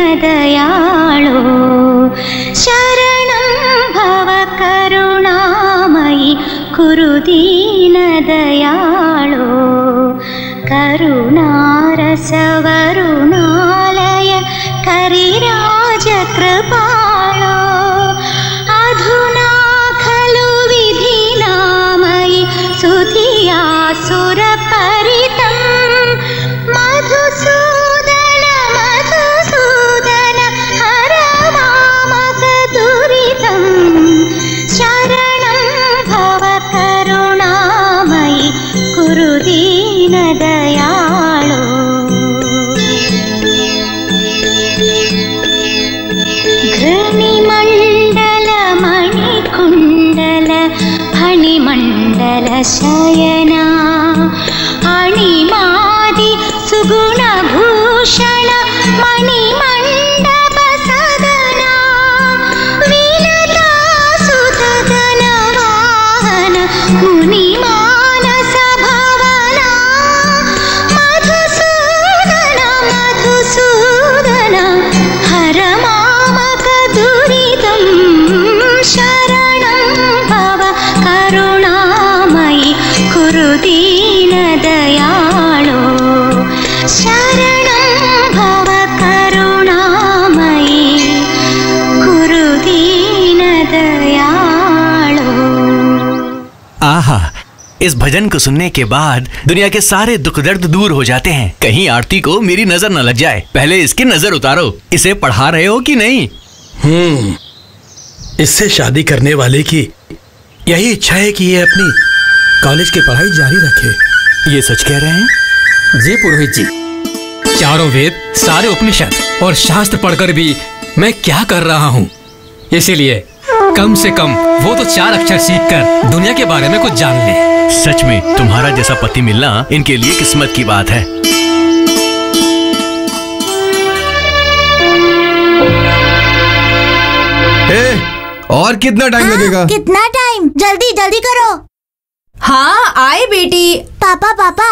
दीनदयाळो शरणं भव करुणामयि कुरु दीनदयाळो करुणारसवरुणालय करिराजकृपाळो अधुना खलु विधिनामयि सुधिया सुरपरितं मधुसूदन मधुसूदन हर मामकदुरितं शरणं भव करुणामयि कुरु दीनदयाळो शयना अणिमादि सुगुणभूषण मणिमण्डप सदना विलता सुतगन वाहन मुनिमानस भवना मधुसूदन मधुसूदन हर मामक दुरितं शरणं भव करुणामयि कुरु दीनदयाळो शरणं भव करुणामयि कुरु दीनदयाळो। आहा, इस भजन को सुनने के बाद दुनिया के सारे दुख दर्द दूर हो जाते हैं। कहीं आरती को मेरी नजर न लग जाए, पहले इसकी नजर उतारो। इसे पढ़ा रहे हो कि नहीं? इससे शादी करने वाले की यही इच्छा है कि ये अपनी कॉलेज की पढ़ाई जारी रखे। ये सच कह रहे हैं? जी पुरोहित जी, चारों वेद, सारे उपनिषद और शास्त्र पढ़कर भी मैं क्या कर रहा हूँ। इसीलिए कम से कम वो तो 4 अक्षर सीखकर दुनिया के बारे में कुछ जान ले। सच में तुम्हारा जैसा पति मिलना इनके लिए किस्मत की बात है। और कितना टाइम लगेगा? कितना टाइम? जल्दी जल्दी करो। हाँ आए बेटी। पापा पापा,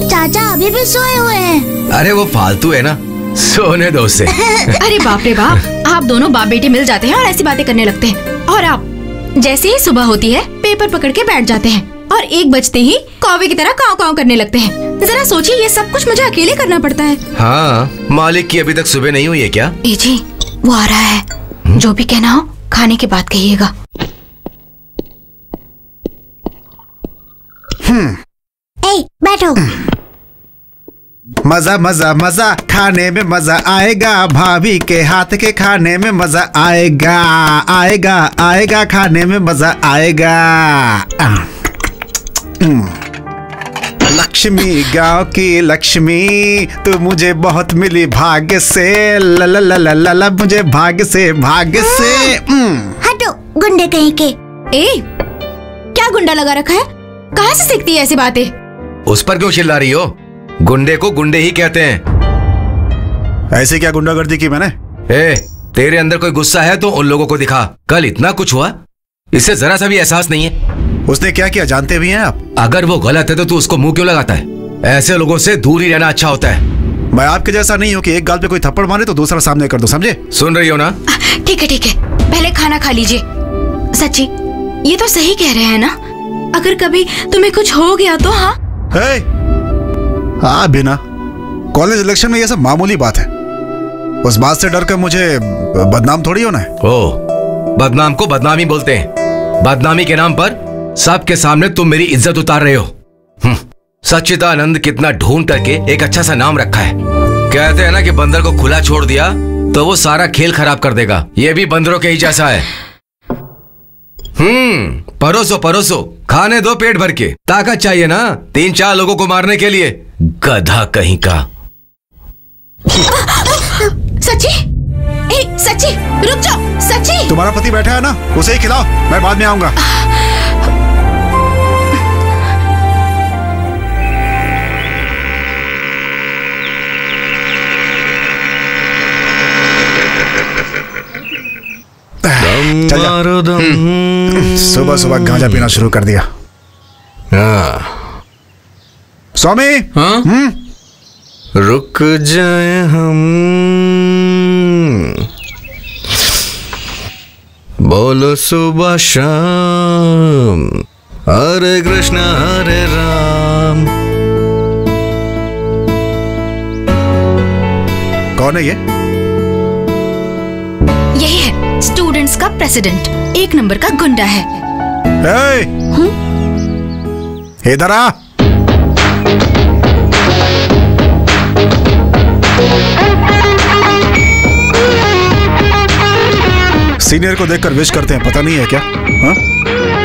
चाचा अभी भी सोए हुए हैं। अरे वो फालतू है ना, सोने दो उसे। अरे बाप रे बाप, आप दोनों बाप बेटे मिल जाते हैं और ऐसी बातें करने लगते हैं। और आप जैसे ही सुबह होती है पेपर पकड़ के बैठ जाते हैं और 1 बजते ही कौवे की तरह काव काव करने लगते हैं। जरा सोचिए, ये सब कुछ मुझे अकेले करना पड़ता है। हाँ, मालिक की अभी तक सुबह नहीं हुई है क्या? ए जी, वो आ रहा है। जो भी कहना हो खाने के बाद कहिएगा। ए, बैठो। मजा मजा मजा खाने में मजा आएगा, भाभी के हाथ के खाने में मजा आएगा, आएगा आएगा खाने में मजा आएगा। लक्ष्मी, गांव की लक्ष्मी, तू मुझे बहुत मिली भाग्य से, ला ला ला ला ला ला, मुझे भाग्य से भाग्य से। हटो गुंडे कहीं के। ए, क्या गुंडा लगा रखा है? कहाँ से सीखती है ऐसी बातें? उस पर क्यों चिल्ला रही हो? गुंडे को गुंडे ही कहते हैं। ऐसे क्या गुंडागर्दी की मैंने? ए, तेरे अंदर कोई गुस्सा है तो उन लोगों को दिखा। कल इतना कुछ हुआ, इससे जरा सा भी एहसास नहीं है। उसने क्या किया जानते भी हैं आप? अगर वो गलत है तो तू उसको मुंह क्यों लगाता है? ऐसे लोगों से दूर ही रहना अच्छा होता है। मैं आपके जैसा नहीं हूँ कि एक गाल पे कोई थप्पड़ मारे तो दूसरा सामने कर दो, समझे? सुन रही हो ना? ठीक है, पहले खाना खा लीजिए। सच्ची, ये तो सही कह रहे हैं ना? अगर कभी तुम्हें कुछ हो गया तो? हाँ हाँ बिना, कॉलेज इलेक्शन में ये सब मामूली बात है। उस बात से डर कर मुझे बदनाम थोड़ी होना है। ओ, बदनाम को बदनामी बोलते हैं। बदनामी के नाम पर सबके सामने तुम मेरी इज्जत उतार रहे हो। सच्चिदानंद कितना ढूंढ करके एक अच्छा सा नाम रखा है। कहते हैं ना कि बंदर को खुला छोड़ दिया तो वो सारा खेल खराब कर देगा। ये भी बंदरों के ही जैसा है। परोसो परोसो, खाने दो पेट भर के। ताकत चाहिए ना 3-4 लोगों को मारने के लिए। गधा कहीं का। सच्ची, सच्ची रुक जाओ। सच्ची, तुम्हारा पति बैठा है ना, उसे ही खिलाओ, मैं बाद में आऊंगा। सुबह सुबह गांजा पीना शुरू कर दिया। स्वामी, रुक जाए हम, बोलो सुबह शाम, हरे कृष्ण हरे राम। कौन है ये? यही है स्टूडेंट्स का प्रेसिडेंट, 1 नंबर का गुंडा है। इधर आ। सीनियर को देखकर विश करते हैं, पता नहीं है क्या? हाँ?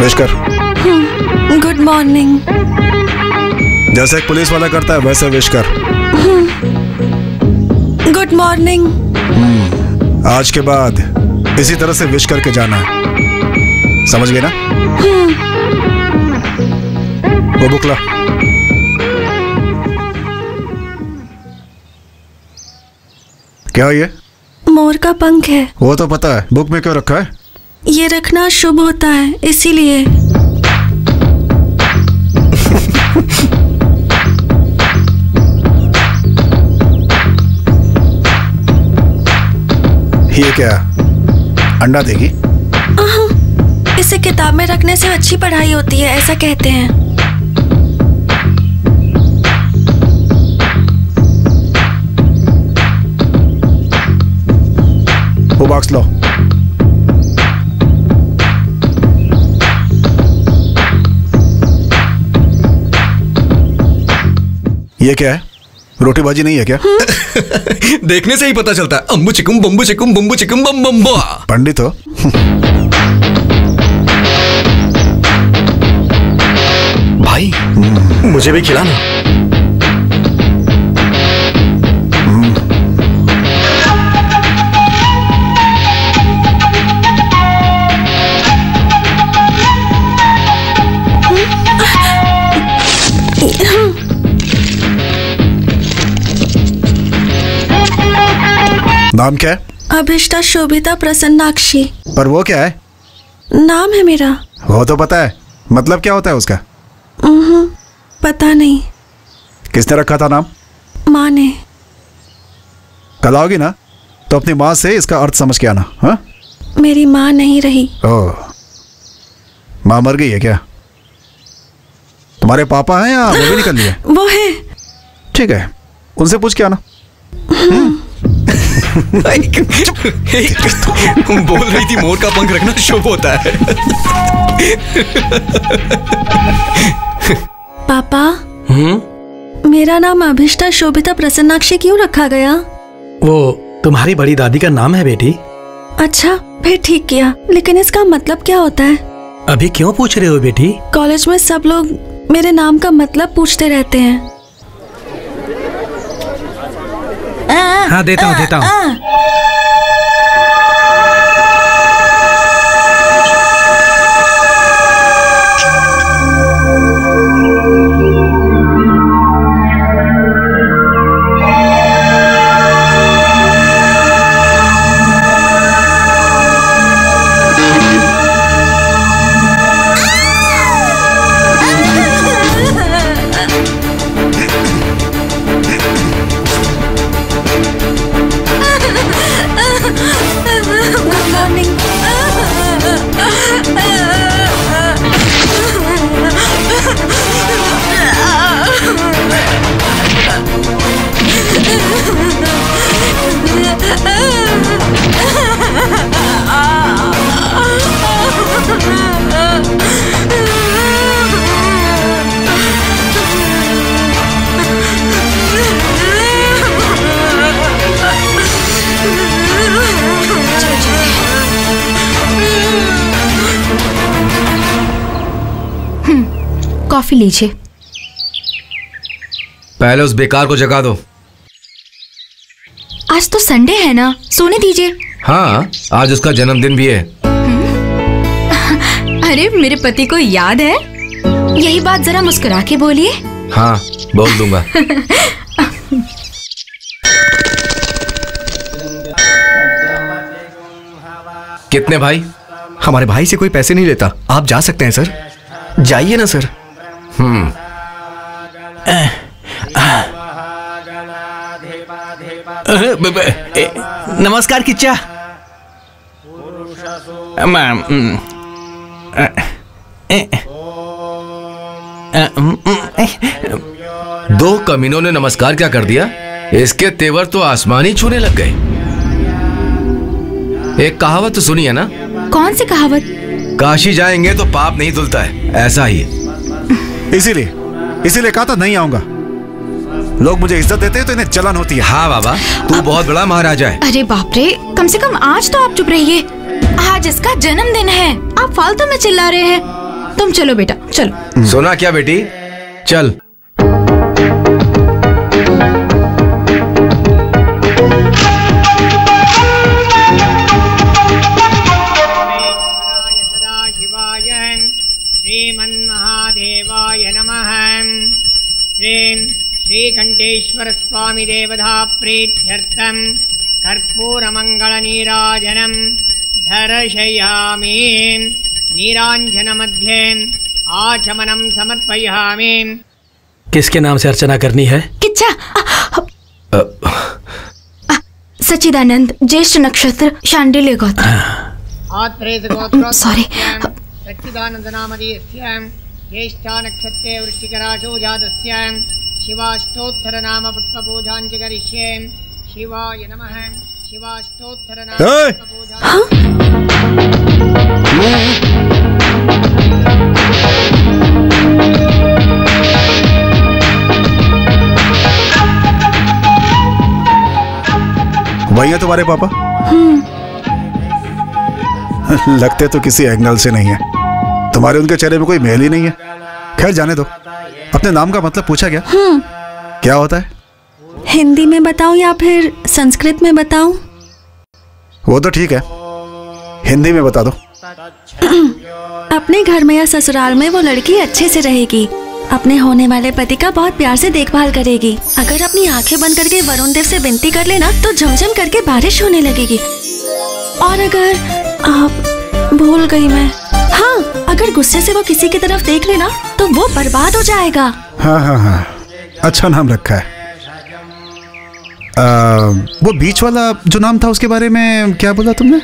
विश कर। Good morning. जैसे एक पुलिस वाला करता है वैसे विश कर। Good morning. आज के बाद इसी तरह से विश करके जाना है, समझ गए ना? वो बुक ला। क्या ये? मोर का पंख है। वो तो पता है, बुक में क्यों रखा है? ये रखना शुभ होता है, इसीलिए। ये क्या, अंडा देगी? इसे किताब में रखने से अच्छी पढ़ाई होती है, ऐसा कहते हैं। वो बॉक्स लो। ये क्या है? रोटी भाजी नहीं है क्या? देखने से ही पता चलता है। अम्बू चिकुम बम्बू चिकुम बम्बू चिकुम बम बम्बा। पंडित हो? भाई मुझे भी खिलाना। नाम क्या है? अभिष्टा शोभिता प्रसन्नाक्षी। पर वो क्या है? नाम है मेरा। वो तो पता है, मतलब क्या होता है उसका? पता नहीं। किसने रखा था नाम? माँ ने। कल आओगी ना तो अपनी माँ से इसका अर्थ समझ के आना। हाँ? मेरी माँ नहीं रही। ओह, माँ मर गई है क्या? तुम्हारे पापा हैं या वो भी निकल लिए? वो है। ठीक है, उनसे पूछ के आना। बोल रही थी मोर का पंख रखना शुभ होता है। पापा, मेरा नाम अभिष्टा शोभिता प्रसन्नाक्षी क्यों रखा गया? वो तुम्हारी बड़ी दादी का नाम है बेटी। अच्छा, फिर ठीक किया। लेकिन इसका मतलब क्या होता है? अभी क्यों पूछ रहे हो बेटी? कॉलेज में सब लोग मेरे नाम का मतलब पूछते रहते हैं। हाँ, देता हूँ। कॉफी लीजिए। पहले उस बेकार को जगा दो। आज तो संडे है ना, सोने दीजिए। हाँ, आज उसका जन्मदिन भी है। अरे मेरे पति को याद है? यही बात जरा मुस्कुरा के बोलिए। हाँ, बोल दूंगा। कितने भाई? हमारे भाई से कोई पैसे नहीं लेता। आप जा सकते हैं सर, जाइए ना सर। नमस्कार किच्चा। दो कमीनों ने नमस्कार क्या कर दिया? इसके तेवर तो आसमान ही छूने लग गए। एक कहावत तो सुनी है ना? कौन सी कहावत? काशी जाएंगे तो पाप नहीं धुलता है, ऐसा ही है। इसीलिए कहा था नहीं आऊंगा। लोग मुझे इज्जत देते हैं तो इन्हें जलन होती है। हाँ बाबा, तू बहुत बड़ा महाराजा है। अरे बाप रे, कम से कम आज तो आप चुप रहिए। आज इसका जन्मदिन है, आप फालतू में चिल्ला रहे हैं। तुम चलो बेटा, चलो। सुना क्या बेटी? चल। श्रीमन्महादेवाय नमः। सिद्धेश्वर स्वामी देवता प्रीत्यर्थम कर्पूरमंगल नीराजनम दर्शयामि। नीरांजन मध्ये आचमनम समर्पयामि। किसके नाम से अर्चना करनी है? किच्चा। सच्चिदानंद, ज्येष्ठ नक्षत्र, शांडिल्य गोत्र। सॉरी। सच्चिदानंद नामधेयस्य ज्येष्ठा नक्षत्रे वृश्चिक राशौ जातस्य शिवाष्टोत्तर नाम पुष्पपूजाञ्च करिष्ये। शिवाय नमः। शिवाष्टोत्तर नाम वही है तुम्हारे पापा? लगते तो किसी एंगल से नहीं है। तुम्हारे उनके चेहरे में कोई मेल ही नहीं है। खैर जाने दो। अपने नाम का मतलब पूछा क्या? क्या होता है? हिंदी में बताऊं या फिर संस्कृत में बताऊं? वो तो ठीक है, हिंदी में बता दो। अपने घर में या ससुराल में वो लड़की अच्छे से रहेगी, अपने होने वाले पति का बहुत प्यार से देखभाल करेगी। अगर अपनी आंखें बंद करके वरुण देव से विनती कर लेना तो झमझम करके बारिश होने लगेगी। और अगर आप भूल गई मैं, हाँ, अगर गुस्से से वो किसी की तरफ देख लेना तो वो बर्बाद हो जाएगा। हाँ हाँ हाँ, अच्छा नाम रखा है। वो बीच वाला जो नाम था उसके बारे में क्या बोला तुमने?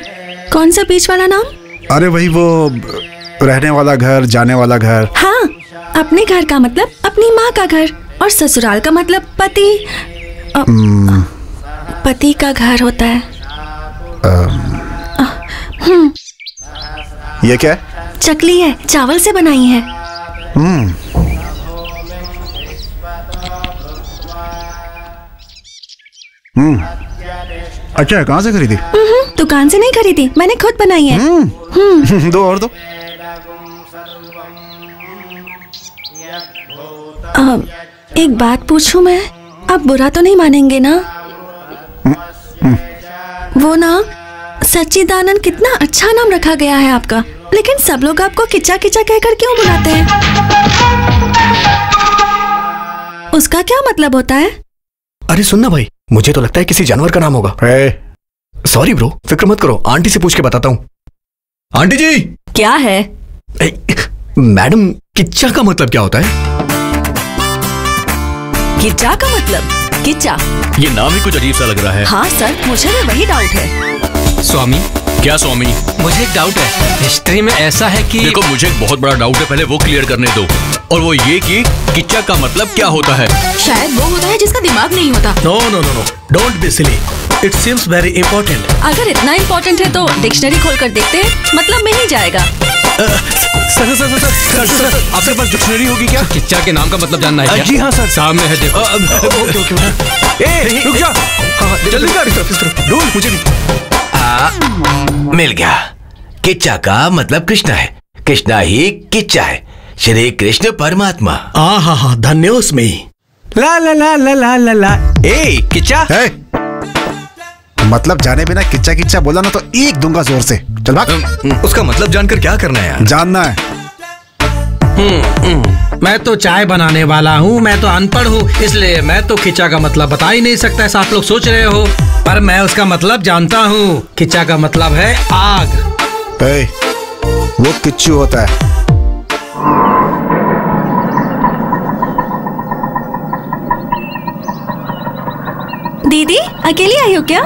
कौन सा बीच वाला नाम? अरे वही वो रहने वाला घर, जाने वाला घर। हाँ, अपने घर का मतलब अपनी माँ का घर और ससुराल का मतलब पति पति का घर होता है। ये क्या है? चकली है, चावल से बनाई है। अच्छा, कहाँ से खरीदी? दुकान से नहीं खरीदी, मैंने खुद बनाई है। दो और दो। एक बात पूछूं मैं? आप बुरा तो नहीं मानेंगे ना? वो नाम सच्चिदानंद, कितना अच्छा नाम रखा गया है आपका, लेकिन सब लोग आपको किच्चा किच्चा कहकर क्यों बुलाते हैं? उसका क्या मतलब होता है? अरे सुनना भाई, मुझे तो लगता है किसी जानवर का नाम होगा। सॉरी ब्रो, फिक्र मत करो, आंटी से पूछ के बताता हूँ। आंटी जी। क्या है? मैडम, किच्चा का मतलब क्या होता है? किच्चा का मतलब? किच्चा, ये नाम ही कुछ अजीब सा लग रहा है। हाँ सर, मुझे भी वही डाउट है। स्वामी। क्या स्वामी? मुझे एक डाउट है। हिस्ट्री में ऐसा है कि देखो, मुझे एक बहुत बड़ा डाउट है, पहले वो क्लियर करने दो। और वो ये कि किच्चा का मतलब क्या होता है? शायद वो होता है जिसका दिमाग नहीं होता। No no no no, don't be silly, it seems very important. अगर इतना इंपॉर्टेंट है तो डिक्शनरी खोलकर देखते हैं, मतलब मिल ही जाएगा। सर आपके पास डिक्शनरी होगी क्या? किच्चा के नाम का मतलब जानना है क्या? जी हाँ सर, सामने है, देखो। रुक जा, जल्दी कर, ढूंढ, मुझे भी। मिल गया। किच्चा का मतलब कृष्णा है, कृष्णा ही किच्चा है, श्री कृष्ण परमात्मा। हाँ, धन्योस्मी। ला ला ला ला ला ला ला। ए किच्चा, मतलब जाने बिना किच्चा किच्चा बोला ना तो एक दूंगा जोर से। चल भाग। उसका मतलब जानकर क्या करना है यार? जानना है। मैं तो चाय बनाने वाला हूँ, मैं तो अनपढ़ हूँ, इसलिए मैं तो किच्चा का मतलब बता ही नहीं सकता, ऐसा आप लोग सोच रहे हो, पर मैं उसका मतलब जानता हूँ। किच्चा का मतलब है आग। वो किच्चू होता है। दीदी, अकेली आई हो क्या?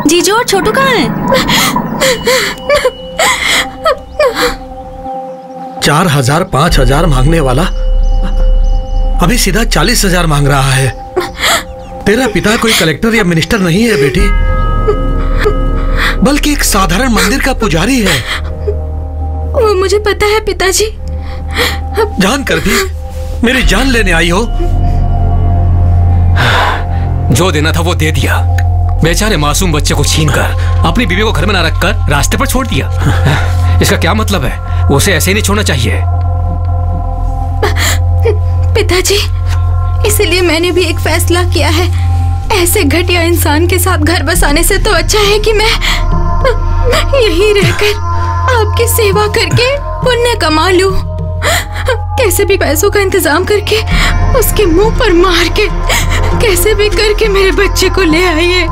जीजू और छोटू कहाँ हैं? 4,000 5,000 मांगने वाला अभी सीधा 40,000 मांग रहा है। तेरा पिता कोई कलेक्टर या मिनिस्टर नहीं है बेटी, बल्कि एक साधारण मंदिर का पुजारी है। वो मुझे पता है पिताजी। जानकर भी मेरी जान लेने आई हो? जो देना था वो दे दिया। बेचारे मासूम बच्चे को छीनकर अपनी बीवी को घर में ना रखकर रास्ते पर छोड़ दिया। इसका क्या मतलब है? उसे ऐसे ही नहीं छोड़ना चाहिए। पिताजी, इसलिए मैंने भी एक फैसला किया है। ऐसे घटिया इंसान के साथ घर बसाने से तो अच्छा है कि मैं यहीं रहकर आपकी सेवा करके पुण्य कमा लूं। कैसे भी पैसों का इंतजाम करके उसके मुंह पर मार के कैसे भी करके मेरे बच्चे को ले आइए।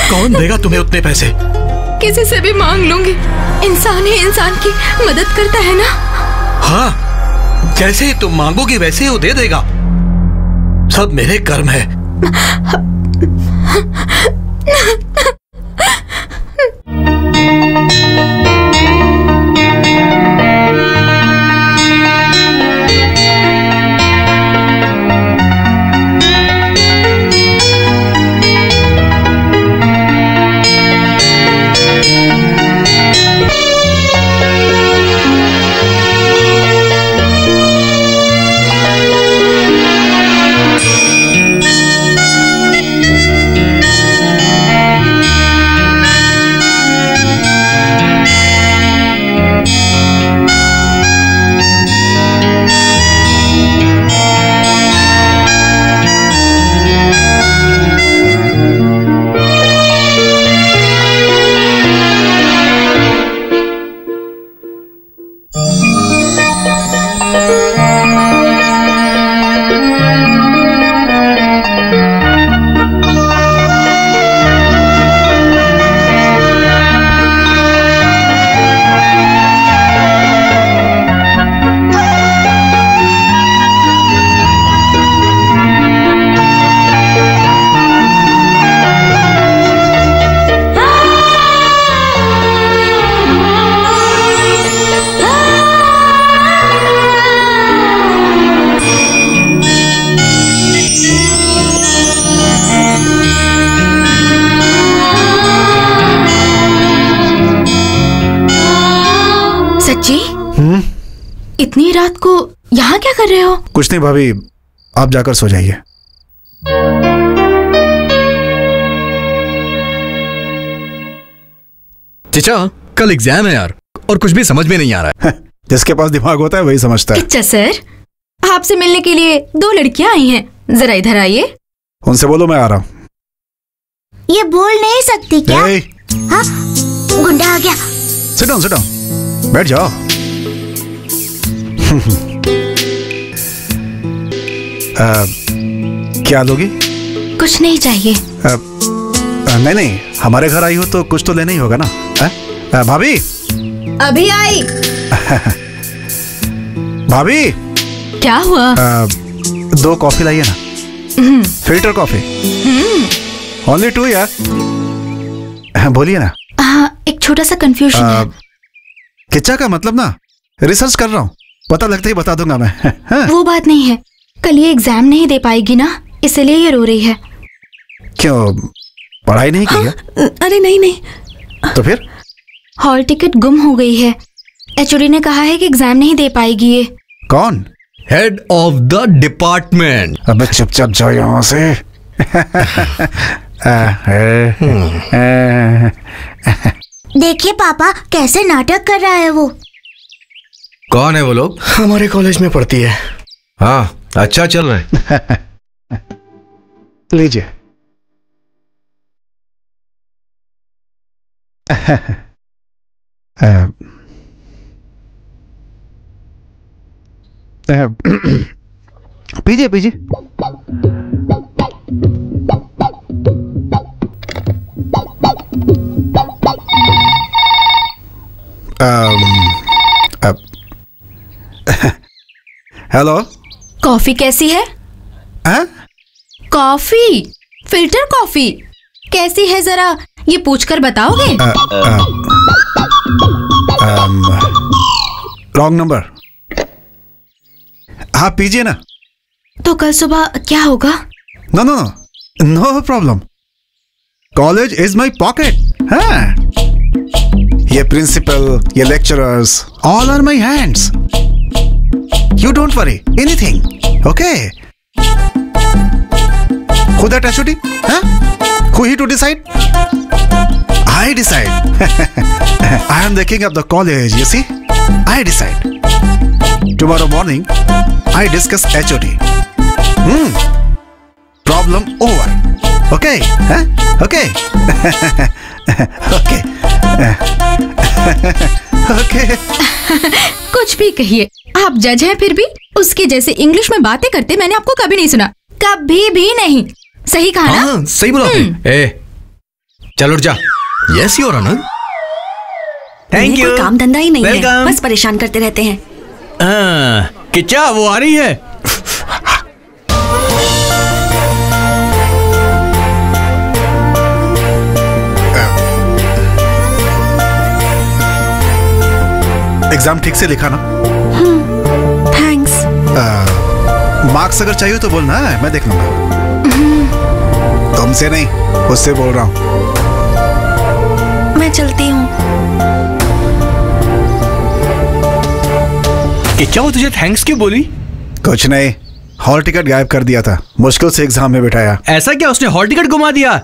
कौन देगा तुम्हें उतने पैसे? किसी से भी मांग लूंगी। इंसान ही इंसान की मदद करता है ना। हाँ, जैसे ही तुम मांगोगी वैसे ही वो दे देगा। सब मेरे कर्म है। इतनी रात को यहाँ क्या कर रहे हो? कुछ नहीं भाभी, आप जाकर सो जाइए। चचा, कल एग्जाम है यार, और कुछ भी समझ में नहीं आ रहा है। जिसके पास दिमाग होता है वही समझता है। अच्छा सर, आपसे मिलने के लिए 2 लड़कियां आई हैं, जरा इधर आइए। उनसे बोलो मैं आ रहा हूँ। ये बोल नहीं सकती क्या? हाँ, गुंडा आ गया। सिट डाउन, बैठ जाओ। क्या लोगी? कुछ नहीं चाहिए। नहीं, हमारे घर आई हो तो कुछ तो लेना ही होगा ना। भाभी अभी आई। भाभी क्या हुआ? 2 कॉफी लाइए ना, फिल्टर कॉफी। ओनली 2 यार। बोलिए ना। एक छोटा सा कंफ्यूजन है। किच्चा का मतलब ना, रिसर्च कर रहा हूँ, पता लगता ही बता दूंगा मैं। वो बात नहीं है, कल ये एग्जाम नहीं दे पाएगी ना, इसलिए ये रो रही है। क्यों, पढ़ाई नहीं की है? अरे नहीं। तो फिर? हॉल टिकट गुम हो गई है। एचओडी ने कहा है कि एग्जाम नहीं दे पाएगी ये। कौन? Head of the department. अबे चुपचाप जाओ यहाँ से। देखिए पापा कैसे नाटक कर रहा है वो। कौन है वो लोग? हमारे कॉलेज में पढ़ती है। हाँ, अच्छा चल रहा है। लीजिए। पीजिए। हेलो। कॉफी कैसी है? कॉफी, फिल्टर कॉफी कैसी है, जरा ये पूछकर बताओगे? Wrong number. हाँ पीजिए ना। तो कल सुबह क्या होगा? No problem. College is my pocket. हाँ, ये प्रिंसिपल, ये lecturers, all are my hands. You don't worry anything, okay? Who that HOD? Huh? Who he to decide? I decide. I am the king of the college, you see? I decide. Tomorrow morning, I discuss HOD. Problem over. Okay? Huh? Okay? Okay. Okay. कुछ भी कहिए, आप जज हैं फिर भी उसके जैसे इंग्लिश में बातें करते मैंने आपको कभी नहीं सुना, कभी भी नहीं। सही कहा ना? हाँ, सही बोला आपने। ए, चल उठ जा। Yes your honour. Thank you. कोई काम धंधा ही नहीं है, Welcome। बस परेशान करते रहते हैं। किच्चा वो आ रही है। एग्जाम ठीक से लिखा ना? थैंक्स। मार्क्स अगर चाहिए तो बोलना, मैं देख लूंगा। तुमसे नहीं, उससे बोल रहा हूँ। मैं चलती हूँ। किच्चा वो तुझे थैंक्स क्यों बोली? कुछ नहीं, हॉल टिकट गायब कर दिया था, मुश्किल से एग्जाम में बिठाया। ऐसा क्या, उसने हॉल टिकट घुमा दिया?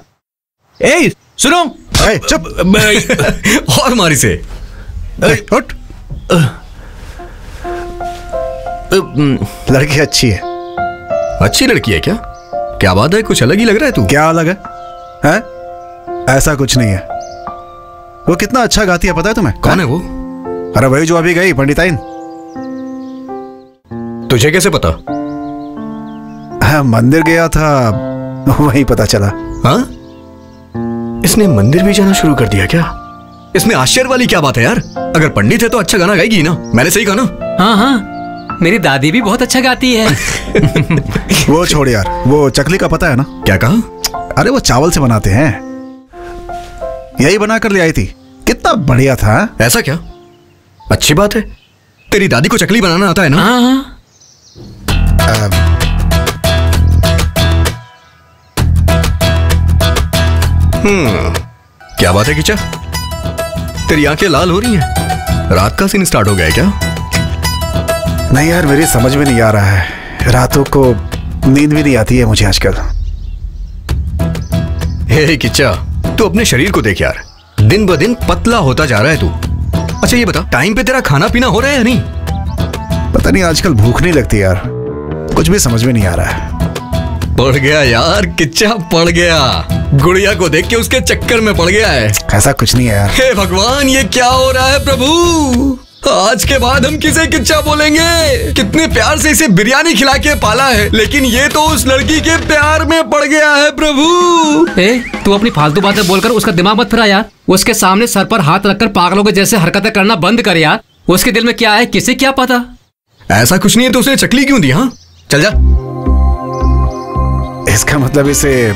ए सुनो। ए, चुप। और मारी से। उठ। लड़की अच्छी है। अच्छी लड़की है क्या? क्या बात है, कुछ अलग ही लग रहा है तू। क्या अलग है? हैं? ऐसा कुछ नहीं है। वो कितना अच्छा गाती है पता है तुम्हें? कौन है वो? अरे वही जो अभी गई, पंडिताइन। तुझे कैसे पता? हाँ, मंदिर गया था, वहीं पता चला। हाँ? इसने मंदिर भी जाना शुरू कर दिया क्या? इसमें आश्चर्य वाली क्या बात है यार? अगर पंडित है तो अच्छा गाना गाएगी ना, मैंने सही कहा ना? हाँ हाँ, मेरी दादी भी बहुत अच्छा गाती है। वो छोड़ यार, वो चकली का पता है ना? क्या कहा? अरे वो चावल से बनाते हैं, यही बना कर ले आई थी, कितना बढ़िया था। ऐसा क्या? अच्छी बात है, तेरी दादी को चकली बनाना आता है ना? हाँ हाँ। क्या बात है किचा? तेरी आंखें लाल हो रही हैं। रात का सीन स्टार्ट हो गया है क्या? नहीं यार, मेरी समझ में नहीं आ रहा है, रातों को नींद भी नहीं आती है मुझे आजकल। हे किच्चा, तू अपने शरीर को देख यार, दिन ब दिन पतला होता जा रहा है तू। अच्छा ये बता, टाइम पे तेरा खाना पीना हो रहा है या नहीं? पता नहीं, आजकल भूख नहीं लगती यार, कुछ भी समझ में नहीं आ रहा है। पड़ गया यार किच्चा, पड़ गया। गुड़िया को देख के उसके चक्कर में पड़ गया है। ऐसा कुछ नहीं है यार। हे भगवान, ये क्या हो रहा है प्रभु? आज के बाद हम किसे किच्चा बोलेंगे? कितने प्यार से इसे बिरयानी खिला के पाला है, लेकिन ये तो उस लड़की के प्यार में पड़ गया है प्रभु। ए, तू अपनी फालतू बातें बोलकर उसका दिमाग मत फिरा यार। उसके सामने सर पर हाथ रखकर पागलों के जैसे हरकतें करना बंद कर यार। उसके दिल में क्या है किसे क्या पता। ऐसा कुछ नहीं है तो उसने चकली क्यों दी? हाँ चल जा। इसका मतलब इसे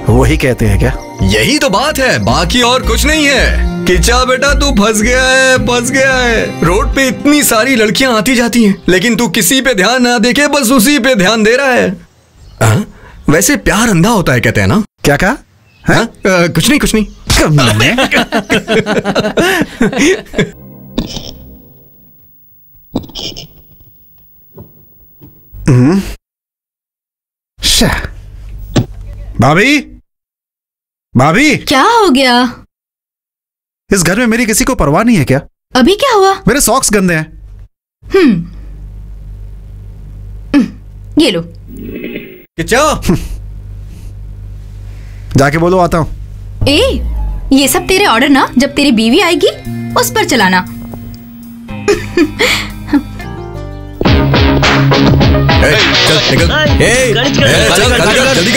वही कहते हैं क्या? यही तो बात है, बाकी और कुछ नहीं है। किच्चा बेटा तू फंस गया है, फंस गया है। रोड पे इतनी सारी लड़कियां आती जाती हैं, लेकिन तू किसी पे ध्यान ना देके बस उसी पे ध्यान दे रहा है। वैसे प्यार अंधा होता है कहते हैं ना? क्या कहा? कुछ नहीं, कुछ नहीं। भाभी, भाभी, क्या हो गया? इस घर में मेरी किसी को परवाह नहीं है क्या? अभी क्या हुआ? मेरे सॉक्स गंदे हैं। ये लो। किच्चा, जाके बोलो आता हूँ। ए, ये सब तेरे ऑर्डर ना, जब तेरी बीवी आएगी उस पर चलाना। चल निकल। जल्दी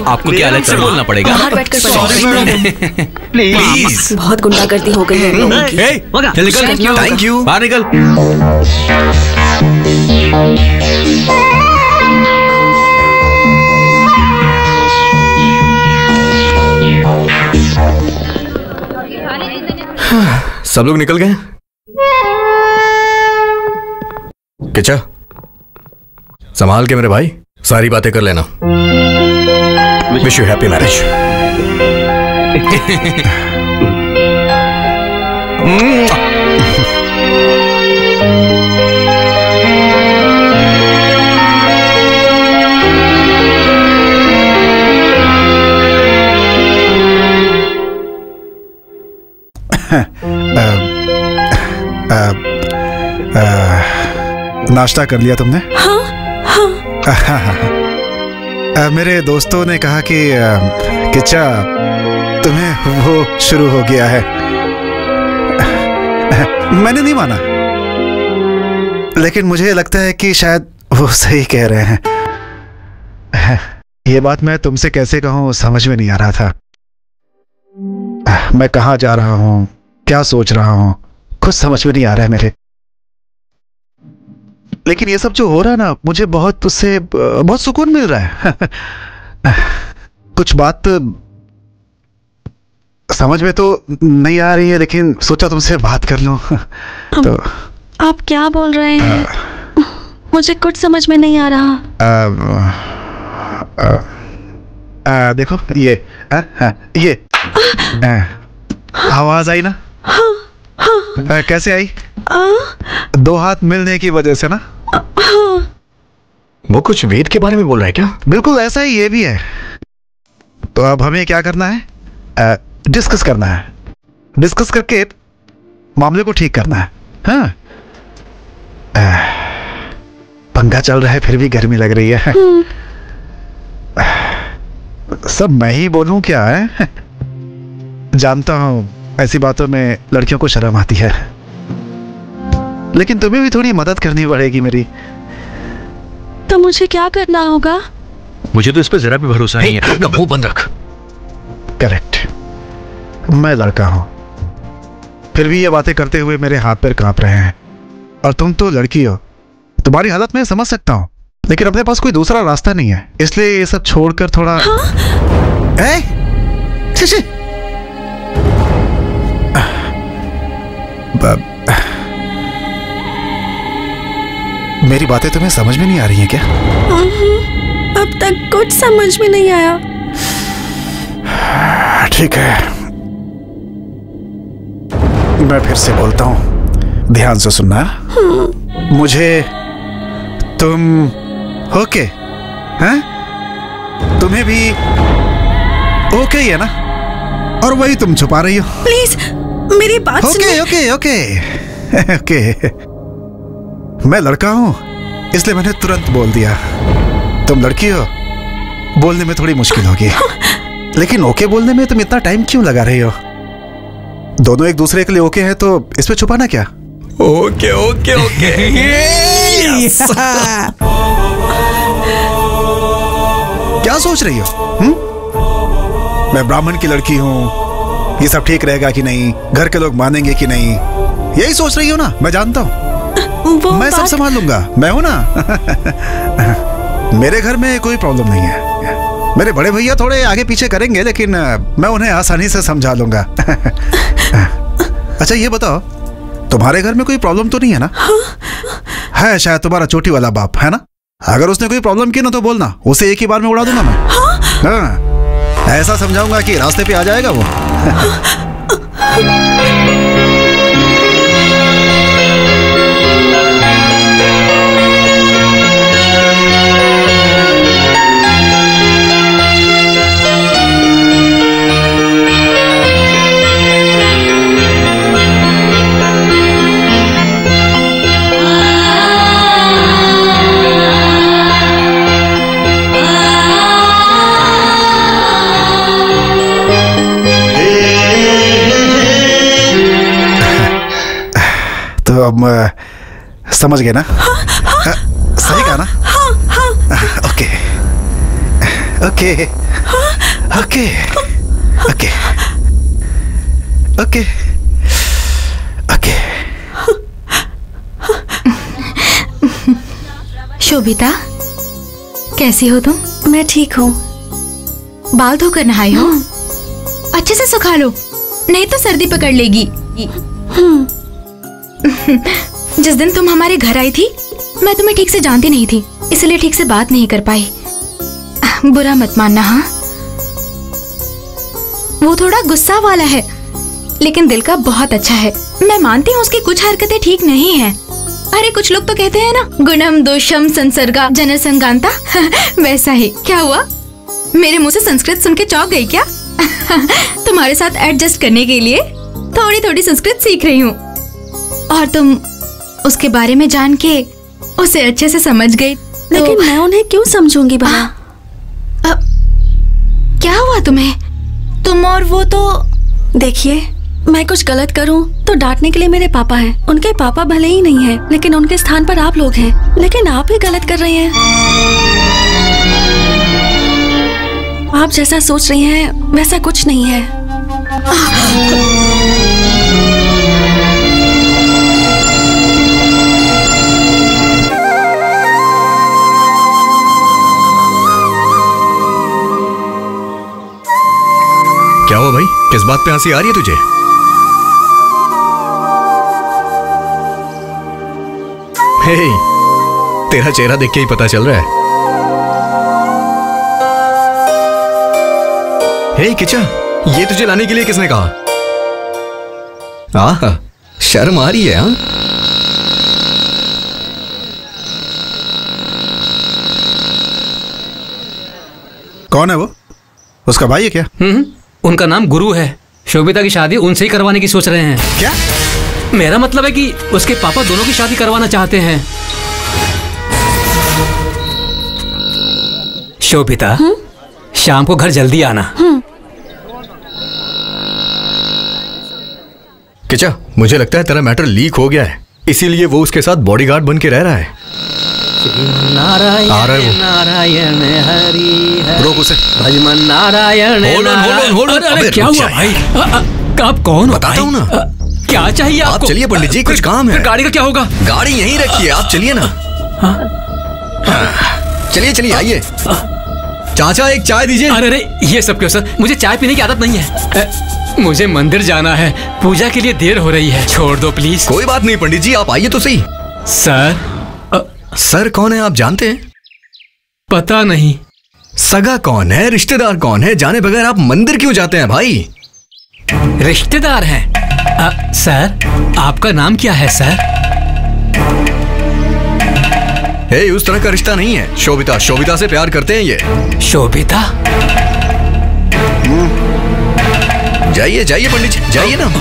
आपको क्या अलग से बोलना पड़ेगा? प्लीज। बहुत गुंडागर्दी हो गई है। Thank you. बाहर निकल। सब लोग निकल गए? किच्चा, संभाल के मेरे भाई, सारी बातें कर लेना। Wish you happy marriage. नाश्ता कर लिया तुमने? हाँ हाँ। मेरे दोस्तों ने कहा कि किच्चा तुम्हें वो शुरू हो गया है। मैंने नहीं माना, लेकिन मुझे लगता है कि शायद वो सही कह रहे हैं। ये बात मैं तुमसे कैसे कहूं, समझ में नहीं आ रहा था। मैं कहाँ जा रहा हूं, क्या सोच रहा हूं, कुछ समझ में नहीं आ रहा है मेरे। लेकिन ये सब जो हो रहा है ना, मुझे बहुत उससे बहुत सुकून मिल रहा है। कुछ बात समझ में तो नहीं आ रही है, लेकिन सोचा तुमसे बात कर लूं। तो आप क्या बोल रहे हैं? मुझे कुछ समझ में नहीं आ रहा। देखो ये आवाज आई ना? कैसे आई? दो हाथ मिलने की वजह से ना। वो कुछ वेद के बारे में बोल रहा है क्या? बिल्कुल ऐसा ही ये भी है। तो अब हमें क्या करना है? डिस्कस करना है। डिस्कस करके मामले को ठीक करना है। हाँ, पंखा चल रहा है फिर भी गर्मी लग रही है। सब मैं ही बोलूं क्या है? जानता हूं ऐसी बातों में लड़कियों को शर्म आती है, लेकिन तुम्हें भी थोड़ी मदद करनी पड़ेगी मेरी। तो मुझे क्या करना होगा? मुझे तो इस पर जरा भी भरोसा नहीं है। अपना मुंह बंद रख। करेक्ट, मैं लड़का हूं, फिर भी ये बातें करते हुए मेरे हाथ पैर कांप रहे हैं। और तुम तो लड़की हो, तुम्हारी हालत मैं समझ सकता हूं, लेकिन अपने पास कोई दूसरा रास्ता नहीं है, इसलिए ये सब छोड़कर थोड़ा। मेरी बातें तुम्हें समझ में नहीं आ रही हैं क्या? अब तक कुछ समझ में नहीं आया। ठीक है, मैं फिर से बोलता हूं, ध्यान से सुनना। मुझे तुम ओके हैं? तुम्हें भी ओके ही है ना? और वही तुम छुपा रही हो। प्लीज मेरी बात सुनिए। Okay okay okay. मैं लड़का हूं, इसलिए मैंने तुरंत बोल दिया। तुम लड़की हो, बोलने में थोड़ी मुश्किल होगी, लेकिन ओके बोलने में तुम इतना टाइम क्यों लगा रही हो? दोनों एक दूसरे के लिए ओके हैं, तो इसमें छुपाना क्या? Okay okay okay. क्या सोच रही हो? मैं ब्राह्मण की लड़की हूं, ये सब ठीक रहेगा कि नहीं, घर के लोग मानेंगे कि नहीं, यही सोच रही हो ना? मैं जानता हूं, मैं सब संभाल लूंगा, मैं हूं ना। मेरे घर में कोई प्रॉब्लम नहीं है। मेरे बड़े भैया थोड़े आगे पीछे करेंगे, लेकिन मैं उन्हें आसानी से समझा लूंगा। अच्छा ये बताओ, तुम्हारे घर में कोई प्रॉब्लम तो नहीं है ना? है शायद तुम्हारा चोटी वाला बाप, है ना? अगर उसने कोई प्रॉब्लम की ना तो बोलना, उसे एक ही बार में उड़ा दूंगा मैं। हाँ, ऐसा समझाऊंगा कि रास्ते पे आ जाएगा वो। तो अब समझ गए ना? सही कहा ना? Okay okay okay okay okay okay. Shobhita, कैसी हो तुम? मैं ठीक हूँ। बाल धोकर नहाई हो? अच्छे से सुखा लो, नहीं तो सर्दी पकड़ लेगी। जिस दिन तुम हमारे घर आई थी, मैं तुम्हें ठीक से जानती नहीं थी, इसलिए ठीक से बात नहीं कर पाई। बुरा मत मानना। हाँ, वो थोड़ा गुस्सा वाला है, लेकिन दिल का बहुत अच्छा है। मैं मानती हूँ उसकी कुछ हरकतें ठीक नहीं हैं। अरे कुछ लोग तो कहते हैं ना, गुणम दोषम संसर्गा जनसंगांता। वैसा ही। क्या हुआ, मेरे मुंह से संस्कृत सुन के चौंक गई क्या? तुम्हारे साथ एडजस्ट करने के लिए थोड़ी थोड़ी संस्कृत सीख रही हूँ, और तुम उसके बारे में जान के उसे अच्छे से समझ गई लेकिन मैं उन्हें क्यों समझूंगी भला? क्या हुआ तुम्हें? तुम और वो तो देखिए, मैं कुछ गलत करूं तो डांटने के लिए मेरे पापा हैं। उनके पापा भले ही नहीं हैं, लेकिन उनके स्थान पर आप लोग हैं। लेकिन आप ही गलत कर रहे हैं। आप जैसा सोच रही हैं वैसा कुछ नहीं है। क्या हुआ भाई? किस बात पे हंसी आ रही है तुझे? हे, तेरा चेहरा देख के ही पता चल रहा है। हे किचा, ये तुझे लाने के लिए किसने कहा? आहा, शर्म आ रही है? हाँ, कौन है वो? उसका भाई है क्या? उनका नाम गुरु है। शोभिता की शादी उनसे ही करवाने की सोच रहे हैं। क्या? मेरा मतलब है कि उसके पापा दोनों की शादी करवाना चाहते हैं। शोभिता, शाम को घर जल्दी आना। किचा, मुझे लगता है तेरा मैटर लीक हो गया है, इसीलिए वो उसके साथ बॉडीगार्ड बन के रह रहा है। नारायण आ रहा है वो। नारायण हरि हरि। रोक उसे। भजमन नारायण। hold on। अरे क्या हुआ भाई? आप कौन हो? बताता हूँ ना। क्या चाहिए आपको? आप चलिए पंडित जी, कुछ काम है। गाड़ी का क्या होगा? गाड़ी यहीं रखिए, आप चलिए ना। चलिए चलिए, आइए। चाचा, एक चाय दीजिए। अरे ये सब क्यों सर? मुझे चाय पीने की आदत नहीं है। मुझे मंदिर जाना है, पूजा के लिए देर हो रही है। छोड़ दो प्लीज। कोई बात नहीं पंडित जी, आप आइए तो सही। सर। सर कौन है आप जानते हैं? पता नहीं। सगा कौन है, रिश्तेदार कौन है, जाने बगैर आप मंदिर क्यों जाते हैं भाई? रिश्तेदार हैं। सर, आपका नाम क्या है सर? हे, उस तरह का रिश्ता नहीं है। शोभिता, शोभिता से प्यार करते हैं ये। शोभिता? जाइए जाइए पंडित जी, जाइए ना।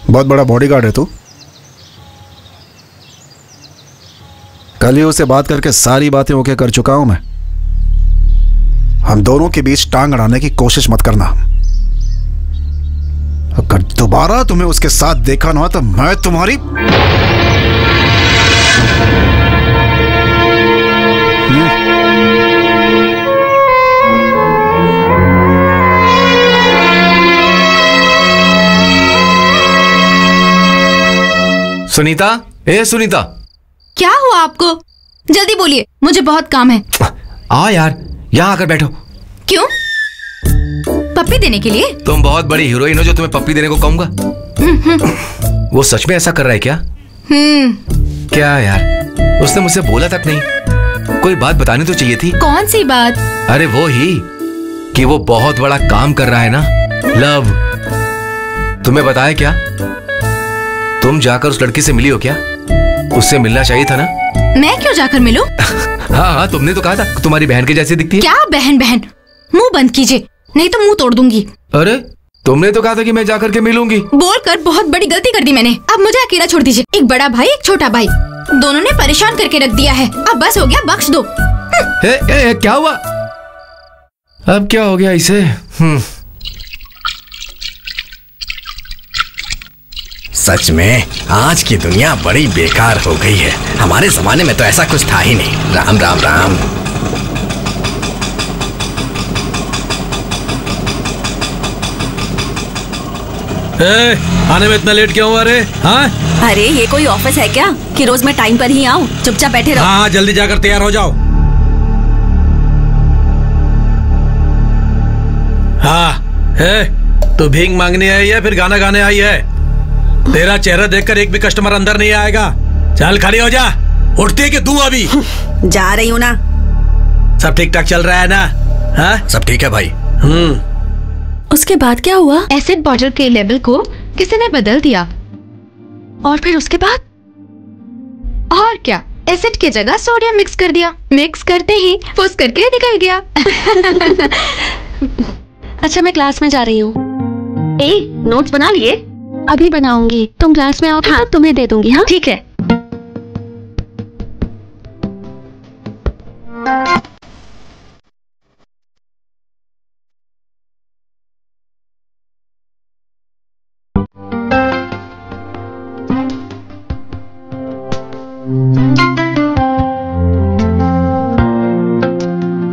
बहुत बड़ा बॉडीगार्ड है तू। कल ही उससे बात करके सारी बातें ओके कर चुका हूं मैं। हम दोनों के बीच टांग अड़ाने की कोशिश मत करना। अगर दोबारा तुम्हें उसके साथ देखा ना तो मैं तुम्हारी सुनीता, ए सुनीता। क्या हुआ आपको? जल्दी बोलिए, मुझे बहुत काम है। आ यार, यहाँ आकर बैठो। क्यों? पप्पी देने के लिए? तुम बहुत बड़ी हीरोइन हो जो तुम्हें पप्पी देने को कहूंगा। वो सच में ऐसा कर रहा है क्या? क्या यार, उसने मुझसे बोला तक नहीं। कोई बात बतानी तो चाहिए थी। कौन सी बात? अरे वो ही कि वो बहुत बड़ा काम कर रहा है ना, लव। तुम्हें बताया क्या? तुम जाकर उस लड़की से मिली हो क्या? उससे मिलना चाहिए था ना। मैं क्यों जाकर मिलूं? हाँ, तुमने तो कहा था तुम्हारी बहन के जैसी दिखती है। क्या बहन बहन? मुंह बंद कीजिए, नहीं तो मुंह तोड़ दूंगी। अरे तुमने तो कहा था कि मैं जाकर के मिलूंगी। बोलकर बहुत बड़ी गलती कर दी मैंने। अब मुझे अकेला छोड़ दीजिए। एक बड़ा भाई, एक छोटा भाई, दोनों ने परेशान करके रख दिया है। अब बस हो गया, बख्श दो। क्या हुआ? अब क्या हो गया इसे? सच में आज की दुनिया बड़ी बेकार हो गई है। हमारे जमाने में तो ऐसा कुछ था ही नहीं। राम राम राम। आने में इतना लेट क्यों हुआ रे? हाँ? अरे ये कोई ऑफिस है क्या कि रोज मैं टाइम पर ही आऊँ? चुपचाप बैठे रहो। हाँ, जल्दी जाकर तैयार हो जाओ। हाँ, तो भीख मांगने आई है फिर गाना गाने आई है? तेरा चेहरा देखकर एक भी कस्टमर अंदर नहीं आएगा। चल खड़ी हो जा। उठती है कि दूं अभी? जा रही हूँ ना। सब ठीक ठाक चल रहा है ना? हाँ? सब ठीक है भाई। उसके बाद क्या हुआ? एसिड बॉटल के लेवल को किसी ने बदल दिया। और फिर उसके बाद? और क्या, एसिड की जगह सोडियम मिक्स कर दिया। मिक्स करते ही फुस करके निकल गया। अच्छा मैं क्लास में जा रही हूँ। नोट्स बना लिए? अभी बनाऊंगी, तुम क्लास में आओगे तो तुम्हें दे दूंगी। हाँ ठीक है।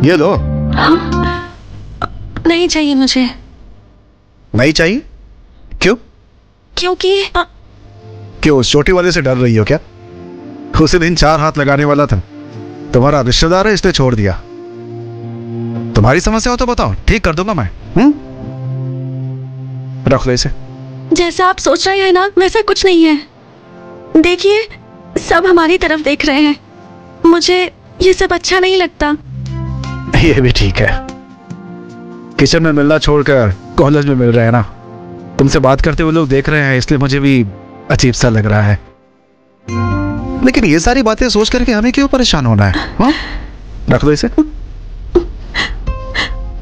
ये लो। नहीं चाहिए मुझे। नहीं चाहिए? क्यों? क्योंकि क्यों उस छोटी वाले से डर रही हो क्या? उसी दिन 4 हाथ लगाने वाला था, तुम्हारा रिश्तेदार है इसलिए छोड़ दिया। तुम्हारी समस्या हो तो बताओ, ठीक कर दूंगा मैं। रख लो इसे। जैसा आप सोच रहे हैं ना वैसा कुछ नहीं है। देखिए सब हमारी तरफ देख रहे हैं, मुझे ये सब अच्छा नहीं लगता। ये भी ठीक है, किचन में मिलना छोड़कर कॉलेज में मिल रहे हैं ना। तुमसे बात करते हुए लोग देख रहे हैं इसलिए मुझे भी अजीब सा लग रहा है। लेकिन ये सारी बातें सोच करके हमें क्यों परेशान होना है? हाँ? रख दो इसे।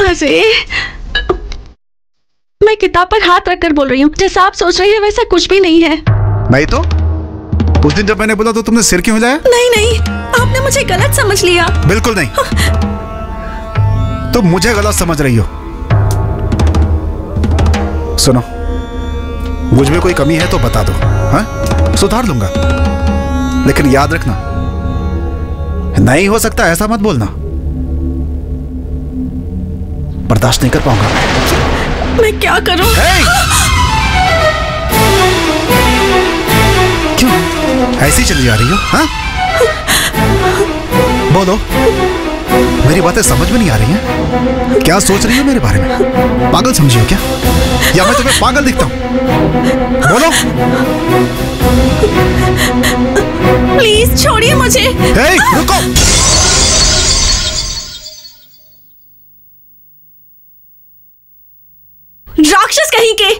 अरे मैं किताब पर हाथ रखकर बोल रही हूँ, जैसा आप सोच रही हैं वैसा कुछ भी नहीं है। नहीं तो उस दिन जब मैंने बोला तो तुमने सिर क्यों हिलाया? नहीं नहीं, आपने मुझे गलत समझ लिया। बिल्कुल नहीं, तुम मुझे गलत समझ रही हो। सुनो, मुझ में कोई कमी है तो बता दो, हाँ? सुधार लूंगा। लेकिन याद रखना, नहीं हो सकता ऐसा मत बोलना, बर्दाश्त नहीं कर पाऊंगा। मैं क्या करूं? क्यों ऐसी चली जा रही हो? हाँ? बोलो, मेरी बातें समझ में नहीं आ रही हैं? क्या सोच रही हो मेरे बारे में? पागल समझी हो क्या? या मैं तुम्हें पागल दिखता हूं? बोलो। प्लीज छोड़िए मुझे। रुको। राक्षस कहीं के।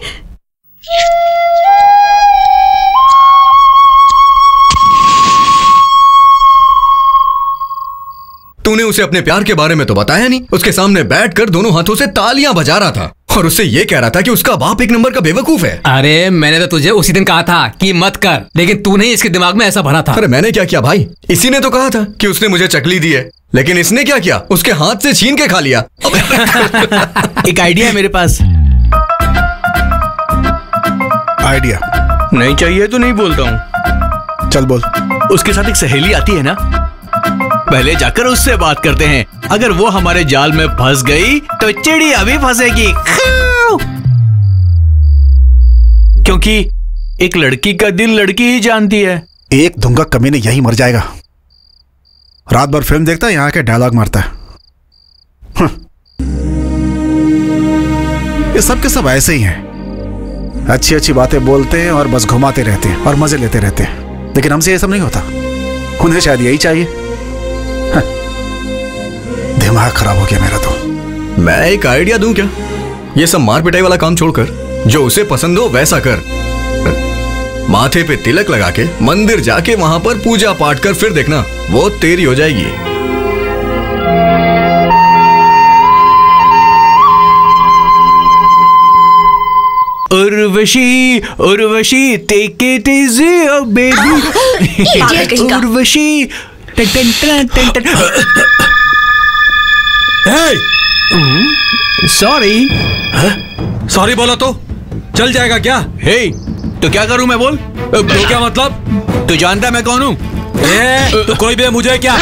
तूने उसे अपने प्यार के बारे में तो बताया नहीं। उसके सामने बैठकर दोनों हाथों से तालियां बजा रहा था और उससे ये कह रहा था कि उसका बाप एक नंबर का बेवकूफ है। अरे मैंने तो तुझे उसी दिन कहा था कि मत कर, लेकिन तूने इसके दिमाग में ऐसा भरा था। अरे मैंने क्या किया भाई? इसी ने तो कहा था कि उसने मुझे चकली दी है, लेकिन इसने क्या किया? उसके हाथ से छीन के खा लिया। एक आइडिया है मेरे पास। आइडिया? नहीं चाहिए तो नहीं बोलता हूँ। चल बोल। उसके साथ एक सहेली आती है ना, पहले जाकर उससे बात करते हैं। अगर वो हमारे जाल में फंस गई तो चिड़िया भी फंसेगी। क्योंकि एक लड़की का दिल लड़की ही जानती है। एक धुंगा कमीने यही मर जाएगा। रात भर फिल्म देखता है, यहाँ के डायलॉग मारता है। ये सब के सब ऐसे ही हैं, अच्छी अच्छी बातें बोलते हैं और बस घुमाते रहते हैं और मजे लेते रहते हैं। लेकिन हमसे ये सब नहीं होता, उन्हें शायद यही चाहिए। दिमाग खराब हो गया मेरा तो। मैं एक आइडिया दूं क्या? ये सब मार पिटाई वाला काम छोड़कर जो उसे पसंद हो वैसा कर। माथे पे तिलक लगा के मंदिर जाके वहां पर पूजा पाठ कर, फिर देखना वो तेरी हो जाएगी। Urvashi Urvashi take it easy oh baby. Urvashi sorry. Sorry बोलो तो चल जाएगा क्या? हे तो क्या करूं मैं? बोल। तो क्या मतलब? तू जानता मैं कौन हूं? तो कोई भी मुझे क्या?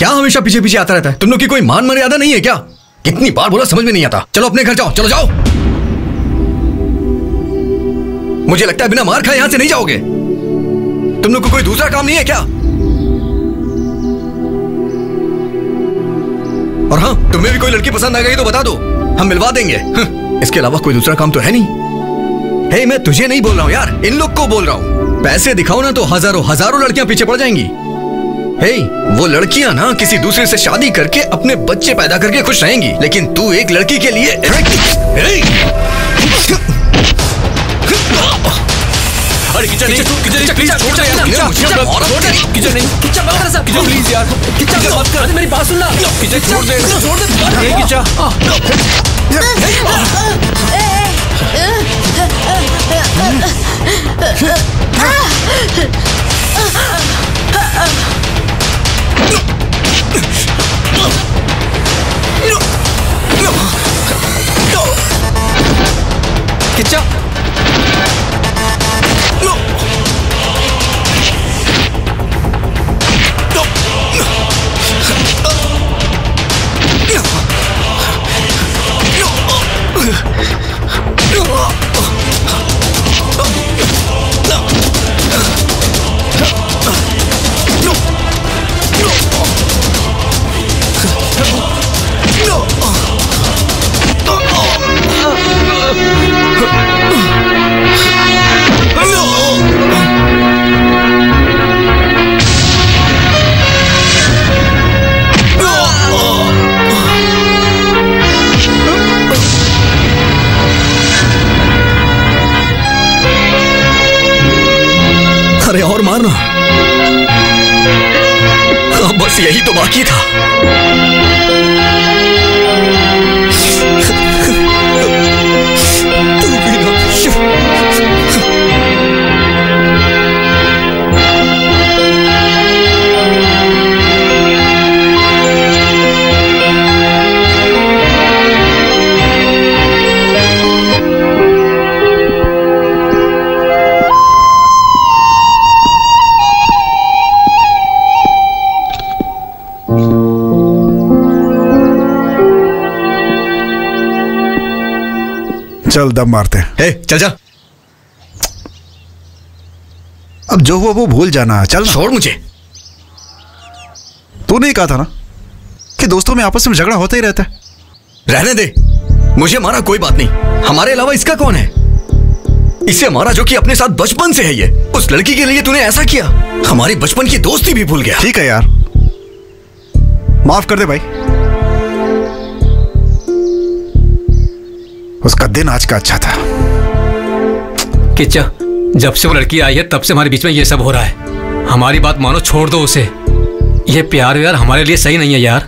क्या हमेशा पीछे पीछे आता रहता है? तुम लोग की कोई मान मर्यादा नहीं है क्या? कितनी बार बोला, समझ में नहीं आता। चलो अपने घर जाओ, चलो जाओ। मुझे लगता है बिना मार खाए यहां से नहीं जाओगे। तुम लोग को कोई दूसरा काम नहीं है क्या? और हाँ, तुम्हें भी कोई लड़की पसंद आ गई तो बता दो, हम मिलवा देंगे। इसके अलावा कोई दूसरा काम तो है नहीं। हे, मैं तुझे नहीं बोल रहा हूँ यार, इन लोग को बोल रहा हूँ। पैसे दिखाओ ना तो हजारों हजारों लड़कियां पीछे पड़ जाएंगी। हे, वो लड़कियां ना किसी दूसरे से शादी करके अपने बच्चे पैदा करके खुश रहेंगी, लेकिन तू एक लड़की के लिए अरे किचन नहीं, किचन प्लीज छोड़ दे यार, किचन नहीं, किचन प्लीज यार, किचन मत कर, मेरी बात सुन ना, किचन छोड़ दे, किचन। किचन अरे और मारना, बस यही तो बाकी था। तू भी ना चल दम मारते हैं। हे, चल जा। अब जो हुआ वो भूल जाना, चल ना। छोड़ मुझे। तू नहीं कहा था ना कि दोस्तों में आपस में झगड़ा होता ही रहता है? रहने दे, मुझे मारा कोई बात नहीं, हमारे अलावा इसका कौन है? इसे मारा जो कि अपने साथ बचपन से है। ये उस लड़की के लिए तूने ऐसा किया, हमारी बचपन की दोस्ती भी भूल गया। ठीक है यार, माफ कर दे भाई। उसका दिन आज का अच्छा था। किच्चा, जब से वो लड़की आई है तब से हमारे बीच में ये सब हो रहा है। हमारी बात मानो, छोड़ दो उसे। ये प्यार यार हमारे लिए सही नहीं है यार।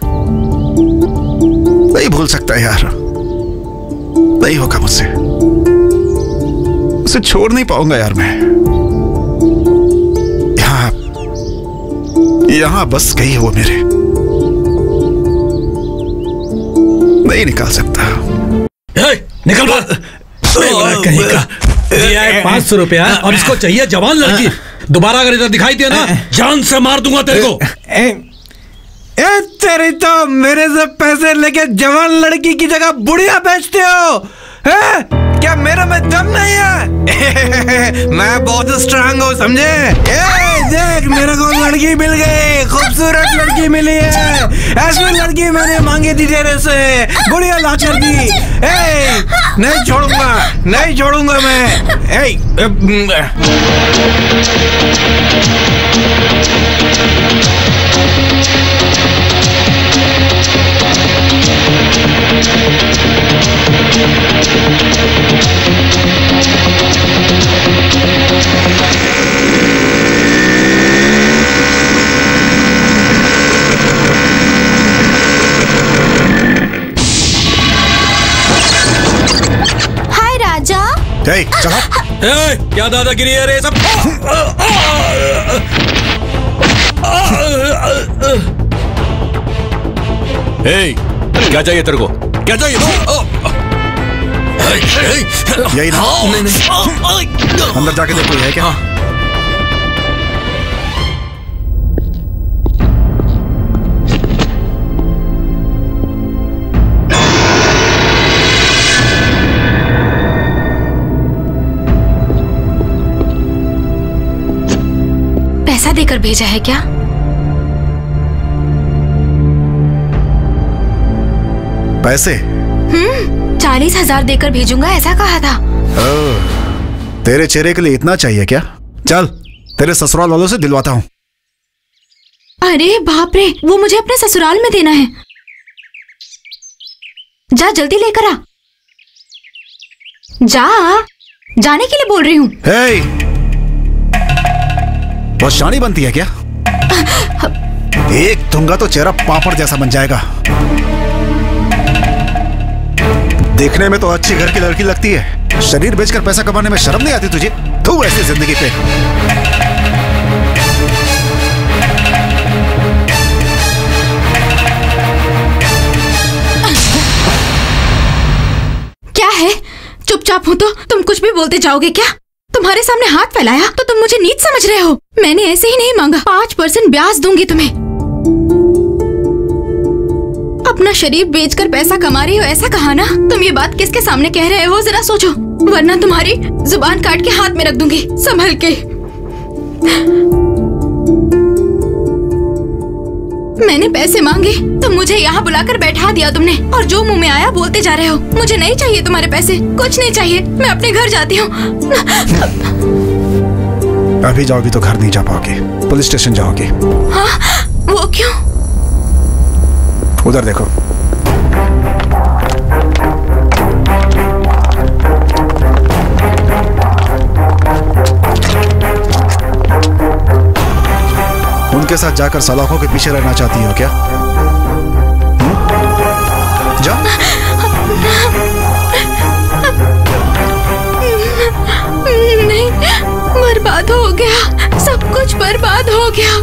नहीं भूल सकता यार, नहीं होगा मुझसे, उसे छोड़ नहीं पाऊंगा यार मैं। यहां बस गई वो मेरे, नहीं निकाल सकता। निकल कहीं का। दिया है 500 रुपया और इसको चाहिए जवान लड़की। दोबारा अगर इधर दिखाई दिया ना, जान से मार दूंगा तेरे को। तेरी तो मेरे से पैसे लेके जवान लड़की की जगह बुढ़िया बेचते हो, है? क्या मेरे में दम नहीं है? मैं बहुत स्ट्रांग हूँ, समझे? देख, मेरे को लड़की मिल गई, खूबसूरत लड़की मिली है। ऐसी लड़की मैंने मांगी थी तेरे से, बुढ़िया ला कर दी। नहीं छोड़ूंगा, नहीं छोड़ूंगा मैं। हाय राजा। क्या दादागिरी है रे सब? क्या चाहिए तेरे को? क्या चाहिए? यही ना? नहीं। अंदर जाके देखो है क्या? देकर भेजा है क्या? पैसे? 40,000 देकर भेजूंगा ऐसा कहा था। तेरे चेहरे के लिए इतना चाहिए क्या? चल तेरे ससुराल वालों से दिलवाता हूँ। अरे बाप रे, वो मुझे अपने ससुराल में देना है। जा जल्दी लेकर आ। जा, जाने के लिए बोल रही हूँ। बहुत शानी बनती है क्या? एक दूंगा तो चेहरा पापड़ जैसा बन जाएगा। देखने में तो अच्छी घर की लड़की लगती है, शरीर बेचकर पैसा कमाने में शर्म नहीं आती तुझे? तू ऐसी जिंदगी पे। क्या है? चुपचाप हो तो तुम कुछ भी बोलते जाओगे क्या? तुम्हारे सामने हाथ फैलाया तो तुम मुझे नीच समझ रहे हो? मैंने ऐसे ही नहीं मांगा। 5% ब्याज दूंगी तुम्हें। अपना शरीर बेचकर पैसा कमा रही हो ऐसा कहा ना? तुम ये बात किसके सामने कह रहे हो जरा सोचो, वरना तुम्हारी जुबान काट के हाथ में रख दूंगी। संभल के। मैंने पैसे मांगे तो मुझे यहाँ बुलाकर बैठा दिया तुमने, और जो मुंह में आया बोलते जा रहे हो। मुझे नहीं चाहिए तुम्हारे पैसे, कुछ नहीं चाहिए। मैं अपने घर जाती हूँ। अभी जाओगी तो घर नहीं जा पाओगी, पुलिस स्टेशन जाओगी। हाँ, वो क्यों? उधर देखो। उनके साथ जाकर सलाखों के पीछे रहना चाहती हो क्या? जा। नहीं, बर्बाद हो गया, सब कुछ बर्बाद हो गया।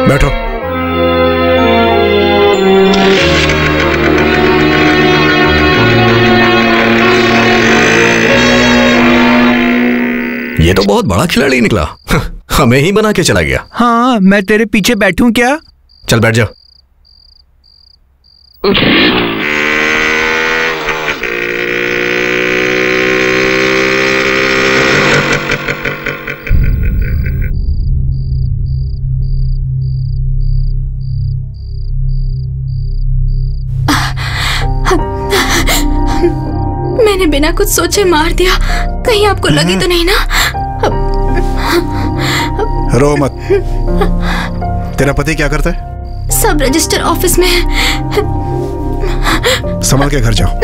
बैठो। ये तो बहुत बड़ा खिलाड़ी निकला। हमें ही बना के चला गया। हाँ, मैं तेरे पीछे बैठूं क्या? चल बैठ जा। मैंने बिना कुछ सोचे मार दिया, कहीं आपको लगी तो नहीं ना? रो मत। तेरा पति क्या करता है? सब रजिस्टर ऑफिस में है। संभल के घर जाओ।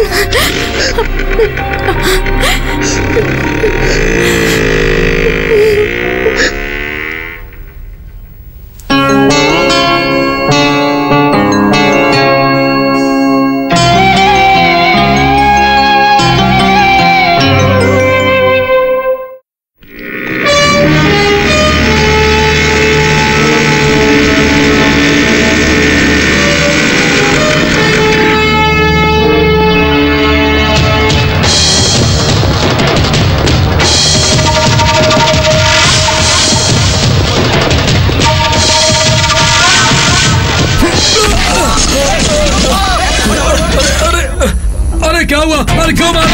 क्या हुआ? अरे क्यों मारे?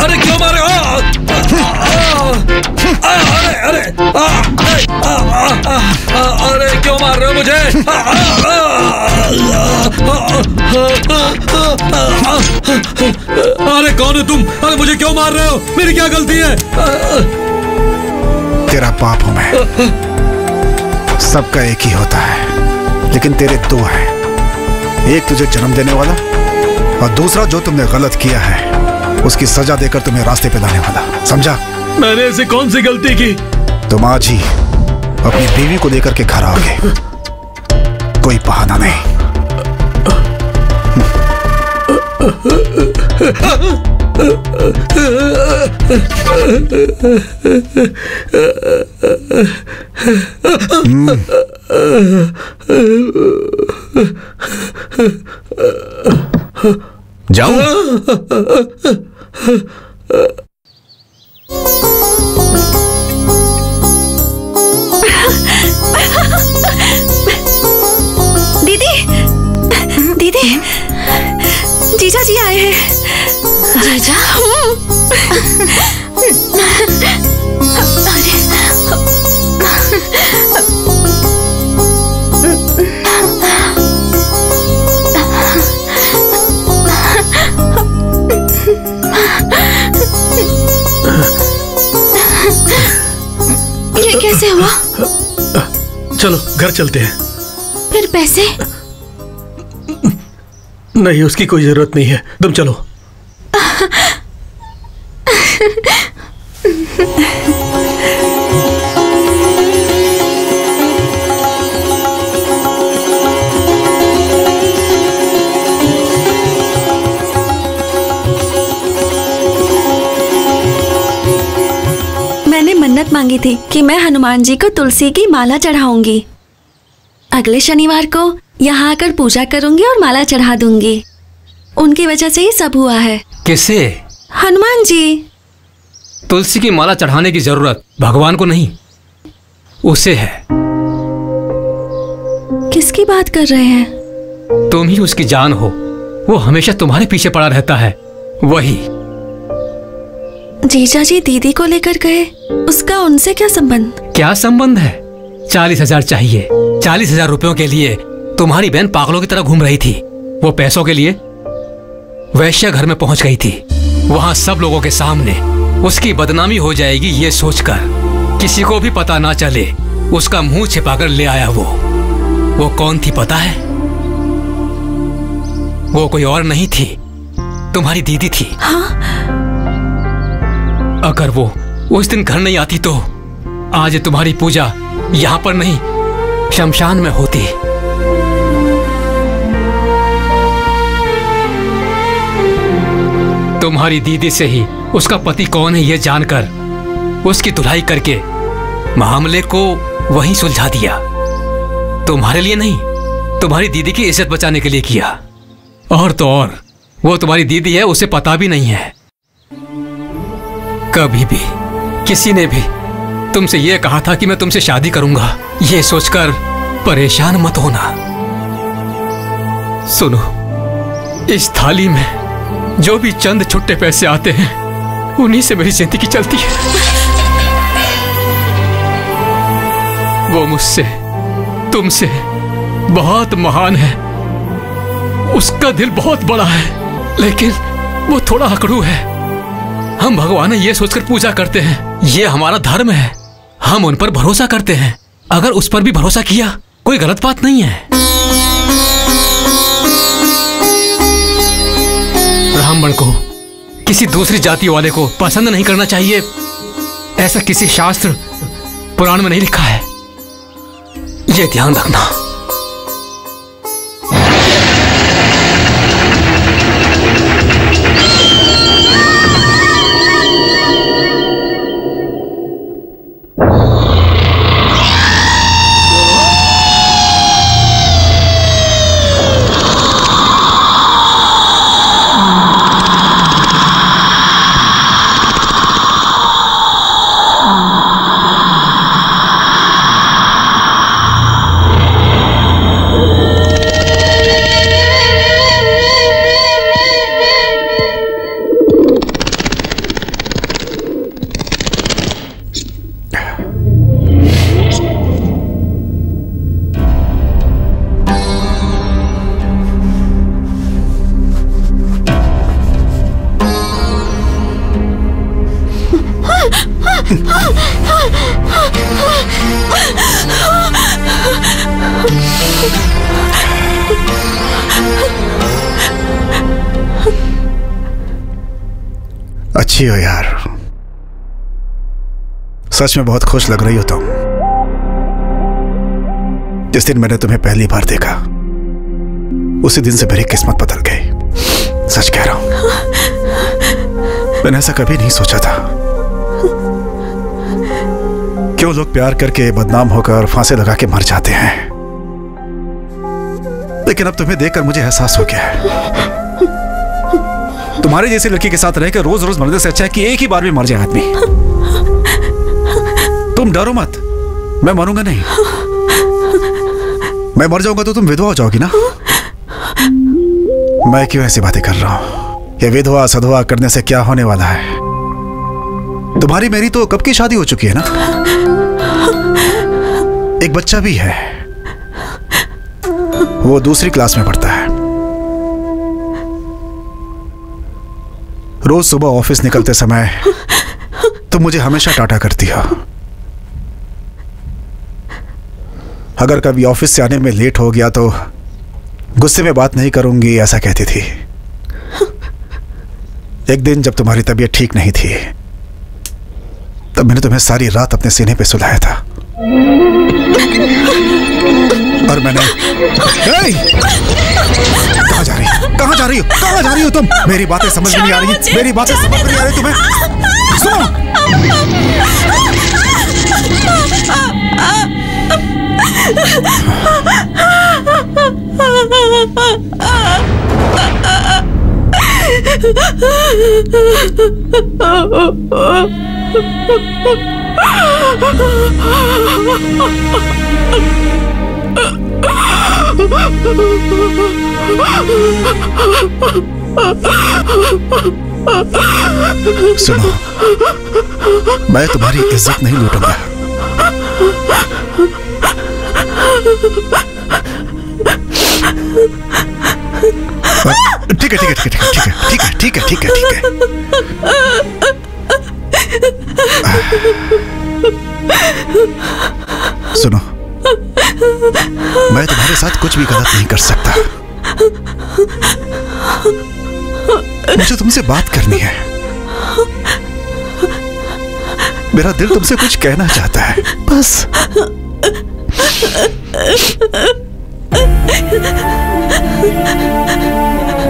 अरे क्यों मारे? अरे क्यों मार रहे हो मुझे? अरे कौन हो तुम? अरे मुझे क्यों मार रहे हो? मेरी क्या गलती है? तेरा पाप हूं मैं। सबका एक ही होता है। लेकिन तेरे दो हैं, एक तुझे जन्म देने वाला और दूसरा जो तुमने गलत किया है उसकी सजा देकर तुम्हें रास्ते पे लाने वाला। समझा? मैंने ऐसे कौन सी गलती की? तुम आज ही अपनी बीवी को लेकर के घर आओगे, कोई बहाना नहीं। जाऊं? दीदी, दीदी, जीजा जी आए हैं। जीजा? ये कैसे हुआ? चलो घर चलते हैं। फिर पैसे? नहीं, उसकी कोई जरूरत नहीं है, तुम चलो। मैंने मन्नत मांगी थी कि मैं हनुमान जी को तुलसी की माला चढ़ाऊंगी। अगले शनिवार को यहाँ आकर पूजा करूंगी और माला चढ़ा दूंगी। उनकी वजह से ही सब हुआ है। किसे? हनुमान जी। तुलसी की माला चढ़ाने की जरूरत भगवान को नहीं, उसे है। किसकी बात कर रहे हैं? तुम ही उसकी जान हो, वो हमेशा तुम्हारे पीछे पड़ा रहता है, वही। जीजा जी दीदी को लेकर गए, उसका उनसे क्या संबंध? क्या संबंध है? 40,000 चाहिए। 40,000 रुपयों के लिए तुम्हारी बहन पागलों की तरह घूम रही थी। वो पैसों के लिए वैश्या घर में पहुंच गई थी। वहां सब लोगों के सामने उसकी बदनामी हो जाएगी ये सोचकर किसी को भी पता ना चले उसका मुंह छिपाकर ले आया वो कौन थी पता है? वो कोई और नहीं थी, तुम्हारी दीदी थी। हाँ? अगर वो उस दिन घर नहीं आती तो आज तुम्हारी पूजा यहाँ पर नहीं शमशान में होती। तुम्हारी दीदी से ही उसका पति कौन है ये जानकर उसकी धुलाई करके मामले को वहीं सुलझा दिया। तुम्हारे लिए नहीं, तुम्हारी दीदी की इज्जत बचाने के लिए किया। और तो और वो तुम्हारी दीदी है, उसे पता भी नहीं है। कभी भी किसी ने भी तुमसे यह कहा था कि मैं तुमसे शादी करूंगा, ये सोचकर परेशान मत होना। सुनो, इस थाली में जो भी चंद छुट्टे पैसे आते हैं उन्हीं से मेरी जिंदगी चलती है। वो मुझसे, तुमसे बहुत महान है, उसका दिल बहुत बड़ा है, लेकिन वो थोड़ा अकड़ू है। हम भगवान ये सोचकर पूजा करते हैं, ये हमारा धर्म है, हम उन पर भरोसा करते हैं। अगर उस पर भी भरोसा किया कोई गलत बात नहीं है। ब्राह्मण को किसी दूसरी जाति वाले को पसंद नहीं करना चाहिए, ऐसा किसी शास्त्र पुराण में नहीं लिखा है, ये ध्यान रखना। अच्छी हो यार, सच में बहुत खुश लग रही हो तुम। जिस दिन मैंने तुम्हें पहली बार देखा उसी दिन से मेरी किस्मत बदल गई। सच कह रहा हूं, मैंने ऐसा कभी नहीं सोचा था। क्यों लोग प्यार करके बदनाम होकर फांसी लगा के मर जाते हैं, लेकिन अब तुम्हें देखकर मुझे एहसास हो गया है, तुम्हारे जैसी लड़की के साथ रहकर रोज रोज मरने से अच्छा है कि एक ही बार में मर जाए आदमी। तुम डरो मत, मैं मरूंगा नहीं। मैं मर जाऊंगा तो तुम विधवा हो जाओगी ना। मैं क्यों ऐसी बातें कर रहा हूं? ये विधवा सधवा करने से क्या होने वाला है? तुम्हारी मेरी तो कब की शादी हो चुकी है ना, एक बच्चा भी है, वो दूसरी क्लास में पढ़ता है। रोज सुबह ऑफिस निकलते समय तुम मुझे हमेशा टाटा करती हो। अगर कभी ऑफिस से आने में लेट हो गया तो गुस्से में बात नहीं करूंगी, ऐसा कहती थी। एक दिन जब तुम्हारी तबीयत ठीक नहीं थी तब मैंने तुम्हें सारी रात अपने सीने पे सुलाया था और मैंने कहाँ जा रही हो? कहाँ जा रही हो? कहाँ जा रही हो तुम? मेरी बातें समझ में नहीं आ रही, मेरी बातें समझ में नहीं आ रही तुम्हें? सुनो, सुनो, मैं तुम्हारी इज्जत नहीं लूटूंगा। ठीक है ठीक है ठीक है ठीक है ठीक है ठीक है ठीक है ठीक है। सुनो, मैं तुम्हारे साथ कुछ भी गलत नहीं कर सकता। मुझे तुमसे बात करनी है, मेरा दिल तुमसे कुछ कहना चाहता है, बस।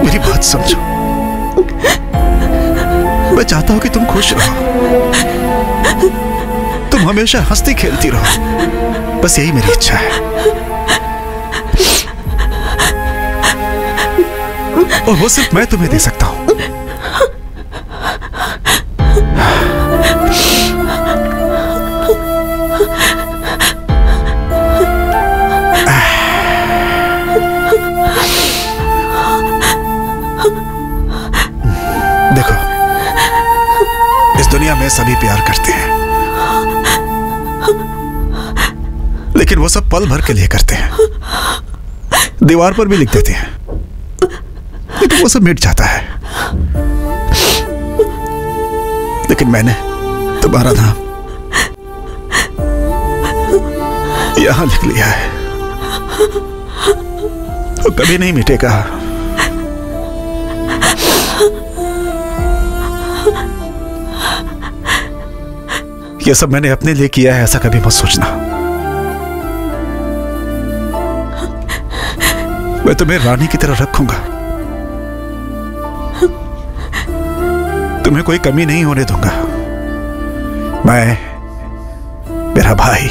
मेरी बात समझो, मैं चाहता हूं कि तुम खुश रहो, तुम हमेशा हंसती खेलती रहो, बस यही मेरी इच्छा है। और वो सिर्फ मैं तुम्हें दे सकता हूं। देखो, इस दुनिया में सभी प्यार करते हैं, लेकिन वो सब पल भर के लिए करते हैं। दीवार पर भी लिख देते हैं, लेकिन वो सब मिट जाता है। लेकिन मैंने तुम्हारा नाम यहां लिख लिया है, वो कभी नहीं मिटेगा। ये सब मैंने अपने लिए किया है, ऐसा कभी मत सोचना। मैं तुम्हें रानी की तरह रखूंगा, तुम्हें कोई कमी नहीं होने दूंगा। मैं, मेरा भाई,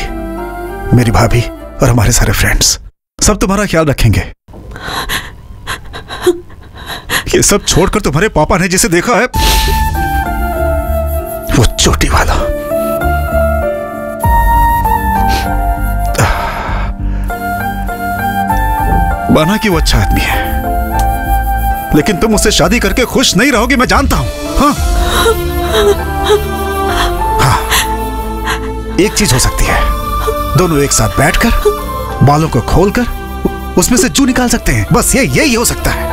मेरी भाभी और हमारे सारे फ्रेंड्स सब तुम्हारा ख्याल रखेंगे। ये सब छोड़कर तुम्हारे पापा ने जिसे देखा है, वो चोटी वाला, माना कि वो अच्छा आदमी है, लेकिन तुम उससे शादी करके खुश नहीं रहोगे, मैं जानता हूं। हाँ, हाँ, एक चीज हो सकती है, दोनों एक साथ बैठकर बालों को खोलकर उसमें से जू निकाल सकते हैं, बस यही हो सकता है।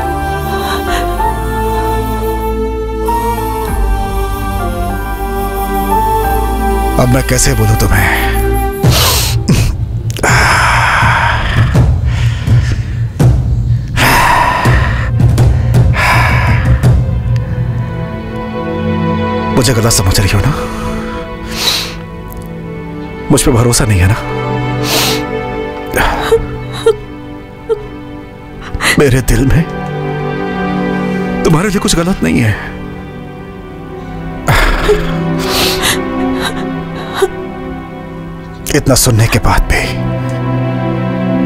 अब मैं कैसे बोलूं तुम्हें? मुझे गलत समझ रही हो ना? मुझ पे भरोसा नहीं है ना? मेरे दिल में तुम्हारे लिए कुछ गलत नहीं है। इतना सुनने के बाद भी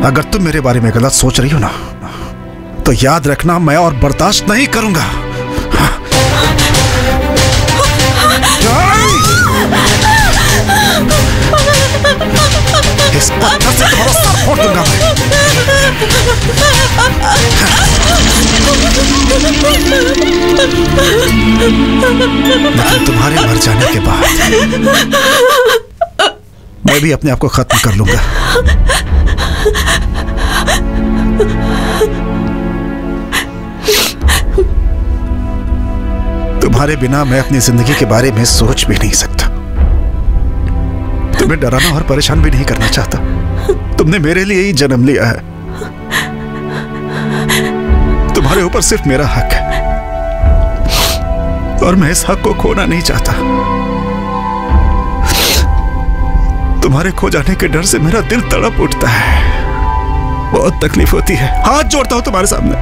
अगर तुम मेरे बारे में गलत सोच रही हो ना, तो याद रखना मैं और बर्दाश्त नहीं करूंगा। इस पत्थर से तुम्हारा सर फोड़ दूंगा मैं। लेकिन तुम्हारे मर जाने के बाद मैं भी अपने आप को खत्म कर लूंगा। तुम्हारे बिना मैं अपनी जिंदगी के बारे में सोच भी नहीं सकता। तुम्हें डराना और परेशान भी नहीं करना चाहता। तुमने मेरे लिए ही जन्म लिया है। तुम्हारे ऊपर सिर्फ मेरा हक है और मैं इस हक को खोना नहीं चाहता। तुम्हारे खो जाने के डर से मेरा दिल तड़प उठता है। बहुत तकलीफ होती है। हाथ जोड़ता हूं तुम्हारे सामने।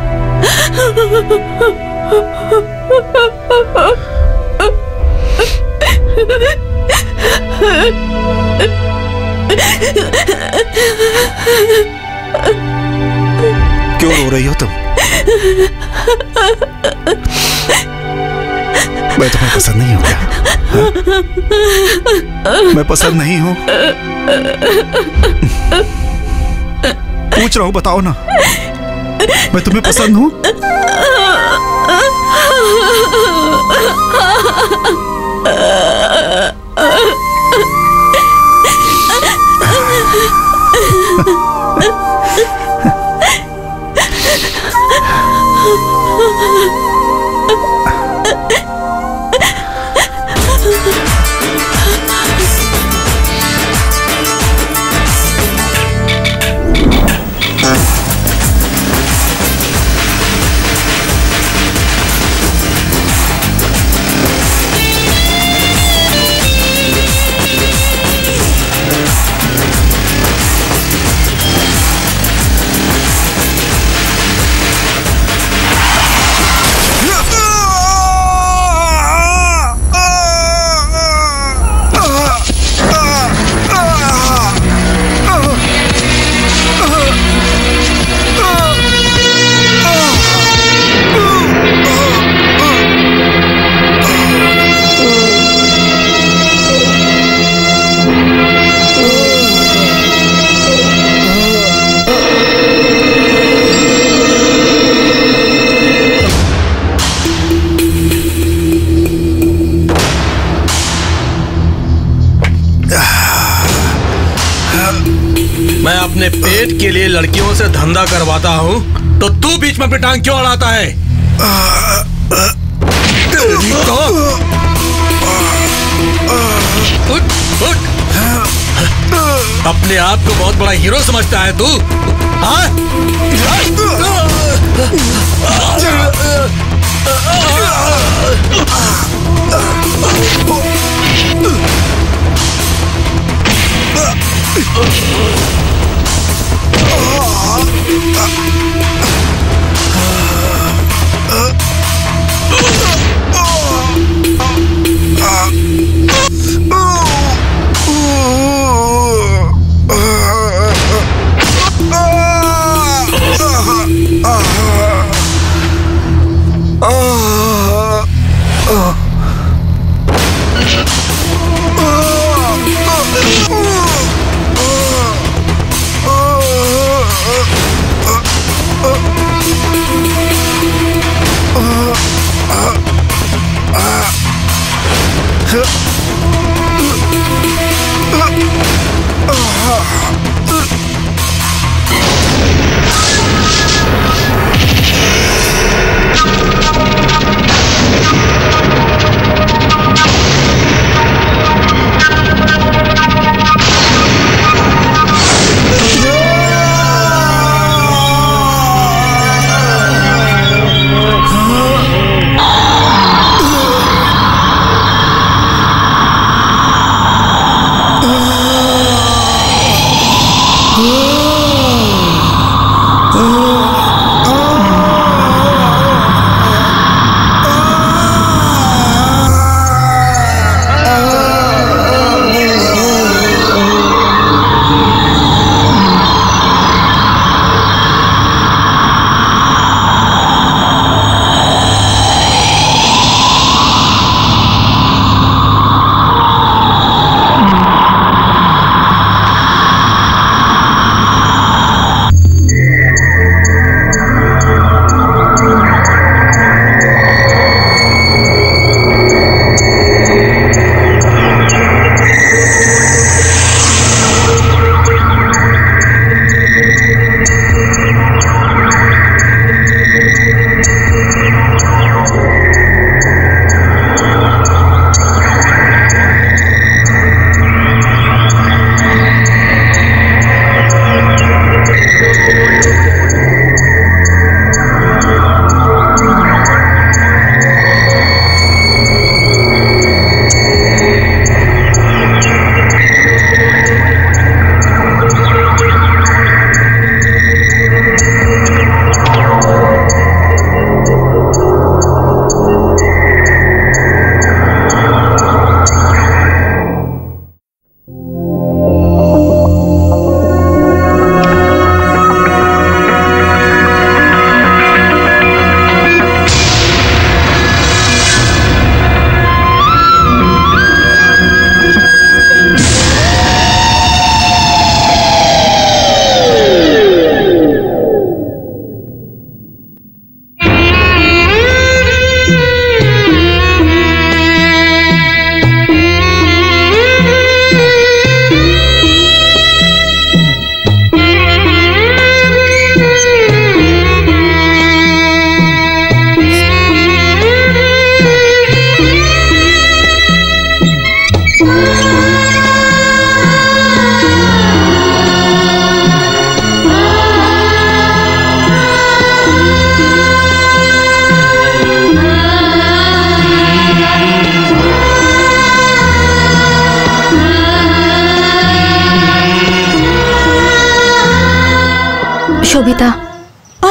क्यों रो रही हो तुम? मैं तुम्हें पसंद नहीं हूं क्या? मैं पसंद नहीं हूं? पूछ रहा हूं, बताओ ना। मैं तुम्हें पसंद हूं? मैं अपने पेट के लिए लड़कियों से धंधा करवाता हूँ, तो तू बीच में अपनी टांग क्यों अड़ाता है? उठ, उठ। अपने आप को बहुत बड़ा हीरो समझता है तू? हाँ?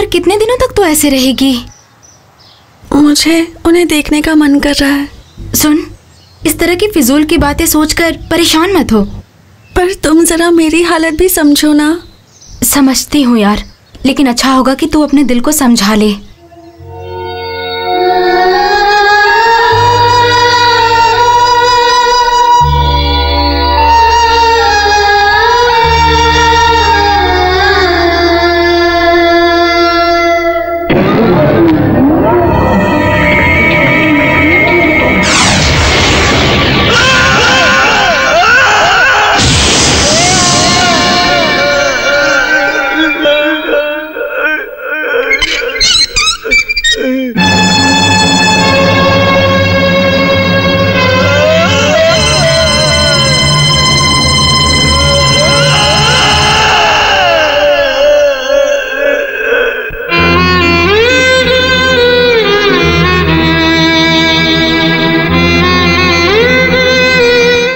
कितने दिनों तक तो ऐसे रहेगी? मुझे उन्हें देखने का मन कर रहा है। सुन, इस तरह की फिजूल की बातें सोचकर परेशान मत हो। पर तुम जरा मेरी हालत भी समझो ना। समझती हूँ यार, लेकिन अच्छा होगा कि तू अपने दिल को समझा ले।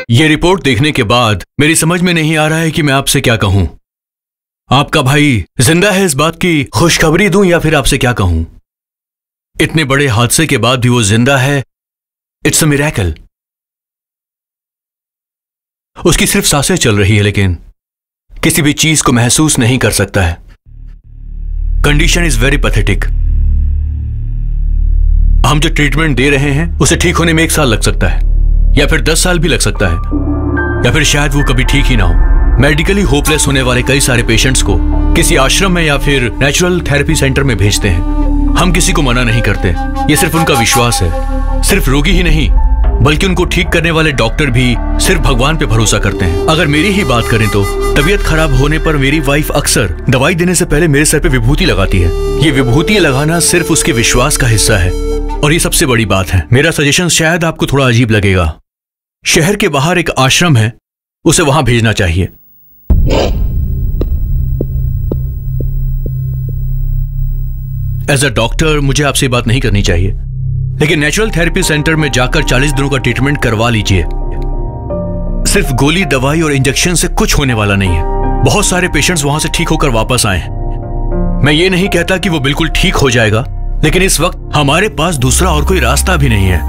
ये रिपोर्ट देखने के बाद मेरी समझ में नहीं आ रहा है कि मैं आपसे क्या कहूं। आपका भाई जिंदा है, इस बात की खुशखबरी दूं या फिर आपसे क्या कहूं? इतने बड़े हादसे के बाद भी वो जिंदा है। It's a miracle. उसकी सिर्फ सांसें चल रही है, लेकिन किसी भी चीज को महसूस नहीं कर सकता है। Condition is very pathetic. हम जो ट्रीटमेंट दे रहे हैं उसे ठीक होने में 1 साल लग सकता है, या फिर 10 साल भी लग सकता है, या फिर शायद वो कभी ठीक ही ना हो। मेडिकली होपलेस होने वाले कई सारे पेशेंट्स को किसी आश्रम में या फिर नेचुरल थेरेपी सेंटर में भेजते हैं। हम किसी को मना नहीं करते, ये सिर्फ उनका विश्वास है। सिर्फ रोगी ही नहीं, बल्कि उनको ठीक करने वाले डॉक्टर भी सिर्फ भगवान पे भरोसा करते हैं। अगर मेरी ही बात करें तो तबीयत खराब होने पर मेरी वाइफ अक्सर दवाई देने से पहले मेरे सर पे विभूति लगाती है। ये विभूति लगाना सिर्फ उसके विश्वास का हिस्सा है, और ये सबसे बड़ी बात है। मेरा सजेशन शायद आपको थोड़ा अजीब लगेगा। शहर के बाहर एक आश्रम है, उसे वहां भेजना चाहिए। एज अ डॉक्टर मुझे आपसे बात नहीं करनी चाहिए, लेकिन नेचुरल थेरेपी सेंटर में जाकर 40 दिनों का ट्रीटमेंट करवा लीजिए। सिर्फ गोली, दवाई और इंजेक्शन से कुछ होने वाला नहीं है। बहुत सारे पेशेंट्स वहां से ठीक होकर वापस आए हैं। मैं ये नहीं कहता कि वो बिल्कुल ठीक हो जाएगा, लेकिन इस वक्त हमारे पास दूसरा और कोई रास्ता भी नहीं है।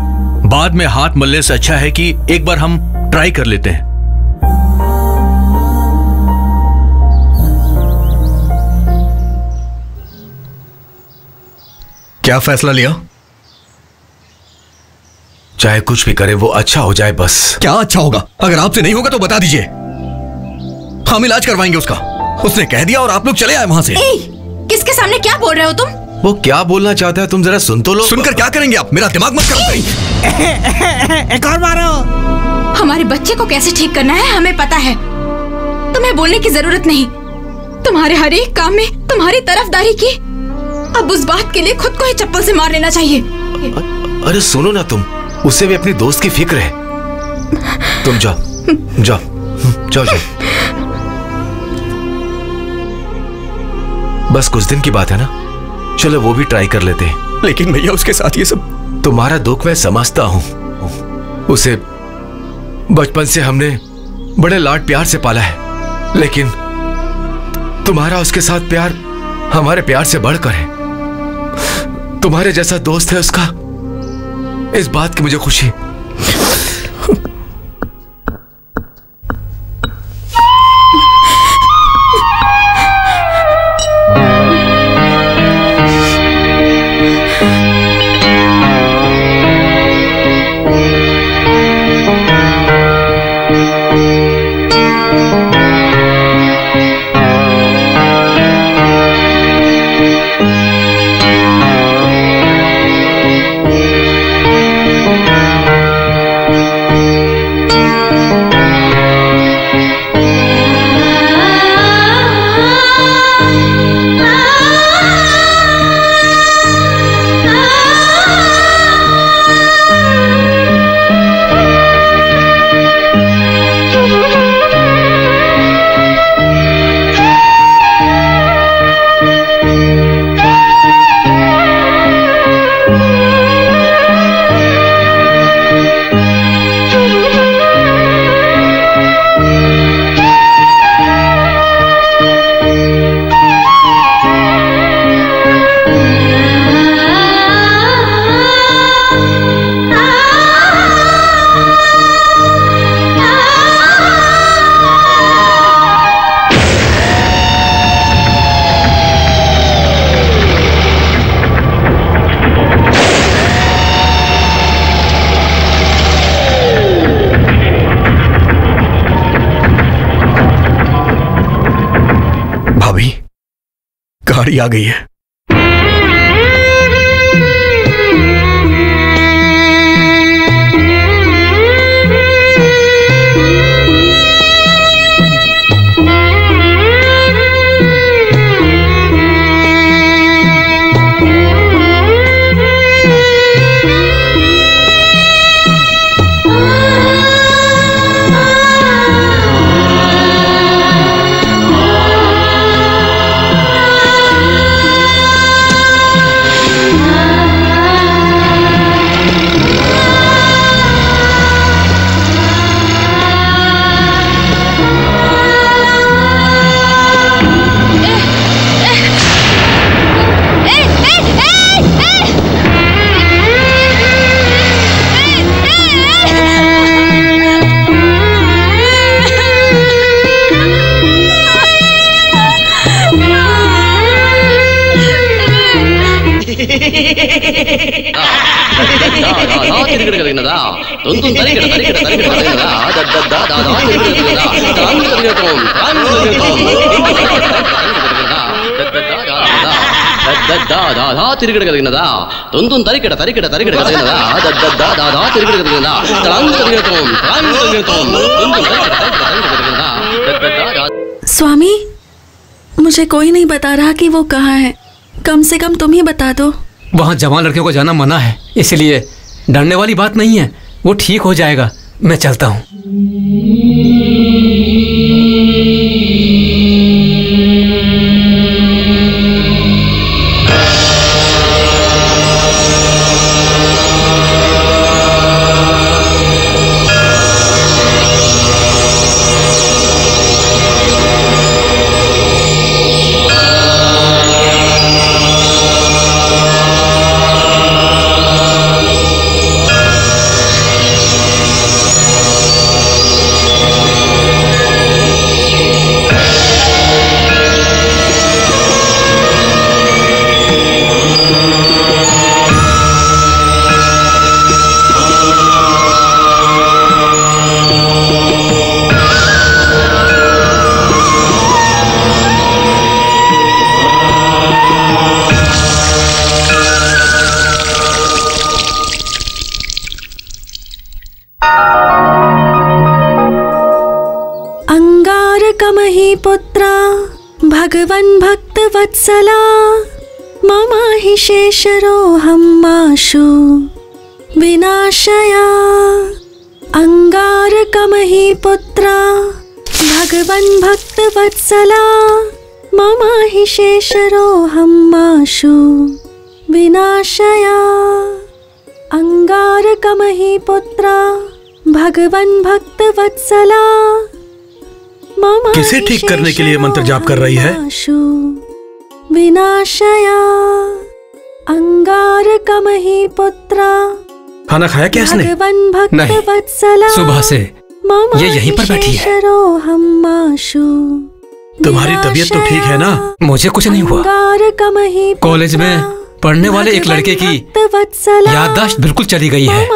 बाद में हाथ मलने से अच्छा है कि एक बार हम ट्राई कर लेते हैं। क्या फैसला लिया? चाहे कुछ भी करे वो अच्छा हो जाए बस। क्या अच्छा होगा? अगर आपसे नहीं होगा तो बता दीजिए, हम इलाज करवाएंगे उसका। उसने कह दिया और आप लोग चले आए वहां से। किसके सामने क्या बोल रहे हो तुम? वो क्या बोलना चाहता है तुम जरा सुन तो लो। सुनकर क्या करेंगे आप? मेरा दिमाग मत करो। एक और मारो। हमारे बच्चे को कैसे ठीक करना है हमें पता है, तुम्हें बोलने की जरूरत नहीं। तुम्हारे हर एक काम में तुम्हारी तरफदारी की। अब उस बात के लिए खुद को ही चप्पल से मार लेना चाहिए। अरे सुनो ना, तुम उसे भी अपनी दोस्त की फिक्र है। तुम जाओ जाओ जाओ जाओ। बस कुछ दिन की बात है ना, चलो वो भी ट्राई कर लेते हैं। लेकिन भैया उसके साथ ये सब। तुम्हारा दुख मैं समझता हूं। उसे बचपन से हमने बड़े लाड प्यार से पाला है, लेकिन तुम्हारा उसके साथ प्यार हमारे प्यार से बढ़कर है। तुम्हारे जैसा दोस्त है उसका, इस बात की मुझे खुशी। बारी आ गई है। स्वामी, मुझे कोई नहीं बता रहा कि वो कहाँ है। कम से कम तुम ही बता दो। वहाँ जवान लड़कियों को जाना मना है, इसलिए डरने वाली बात नहीं है, वो ठीक हो जाएगा। मैं चलता हूँ। पुत्रा भगवन् भक्तवत्सला मम हि शेषरोऽहमाशु विनाशया। अंगारकमहि पुत्रा भगवन् भक्तवत्सला मम हि शेषरोऽहमाशु विनाशया। अंगारकमहि पुत्रा भगवन् भक्तवत्सला। किसे ठीक करने के लिए मंत्र जाप कर रही है? विनाशया अंगारकमहि पुत्रा। खाना खाया क्या इसने? नहीं, सुबह से ये यहीं पर बैठी है। तुम्हारी तबीयत तो ठीक है ना? मुझे कुछ नहीं हुआ। कॉलेज में पढ़ने वाले एक लड़के की याददाश्त बिल्कुल चली गई है,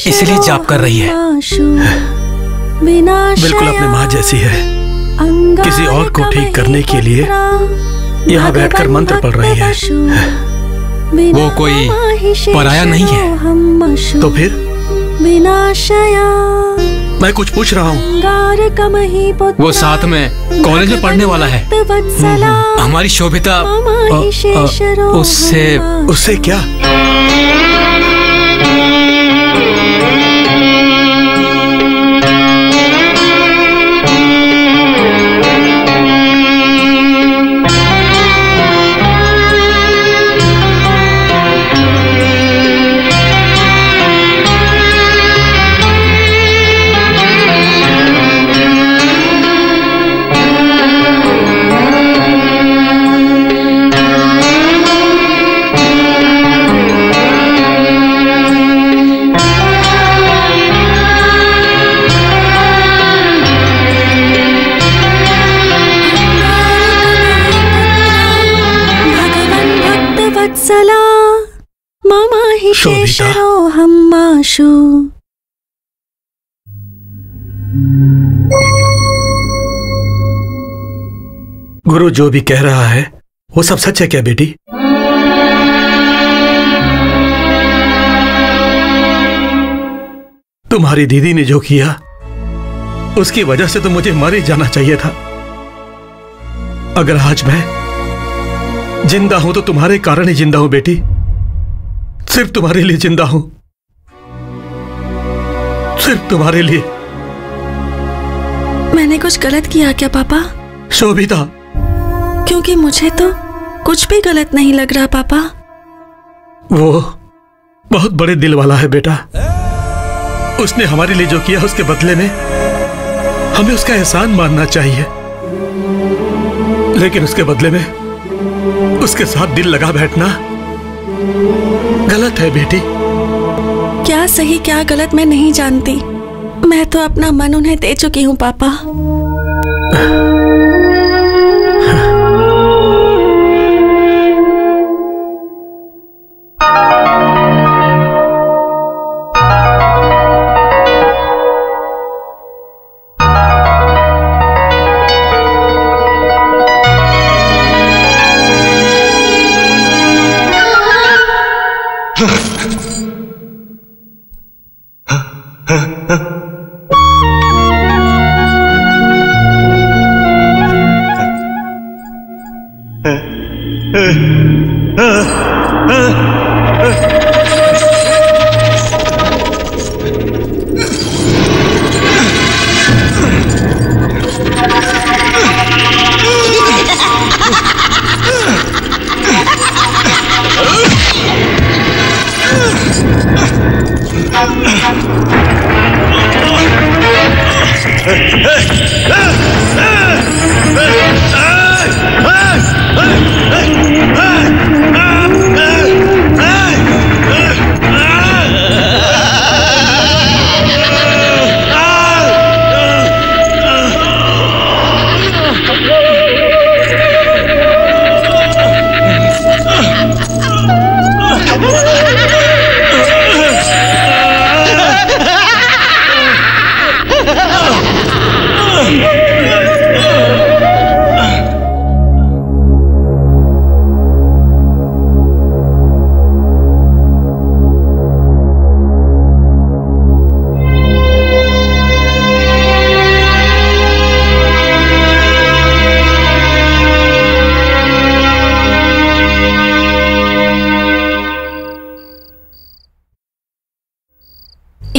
इसलिए जाप कर रही है। बिल्कुल अपने माँ जैसी है। किसी और को ठीक करने के लिए यहाँ बैठकर मंत्र पढ़ रही है। वो कोई पराया नहीं है। तो फिर? मैं कुछ पूछ रहा हूँ। वो साथ में कॉलेज में पढ़ने वाला है। हमारी शोभिता उससे क्या? मम हि शेषरोऽहमाशु। गुरु जो भी कह रहा है वो सब सच है क्या बेटी? तुम्हारी दीदी ने जो किया उसकी वजह से तो मुझे मर ही जाना चाहिए था। अगर आज मैं जिंदा हूं तो तुम्हारे कारण ही जिंदा हूं बेटी, सिर्फ तुम्हारे लिए जिंदा हूं, सिर्फ तुम्हारे लिए। मैंने कुछ गलत किया क्या पापा? शोभिता, क्योंकि मुझे तो कुछ भी गलत नहीं लग रहा पापा। वो बहुत बड़े दिल वाला है बेटा। उसने हमारे लिए जो किया उसके बदले में हमें उसका एहसान मानना चाहिए, लेकिन उसके बदले में उसके साथ दिल लगा बैठना गलत है बेटी। क्या सही क्या गलत मैं नहीं जानती, मैं तो अपना मन उन्हें दे चुकी हूँ पापा।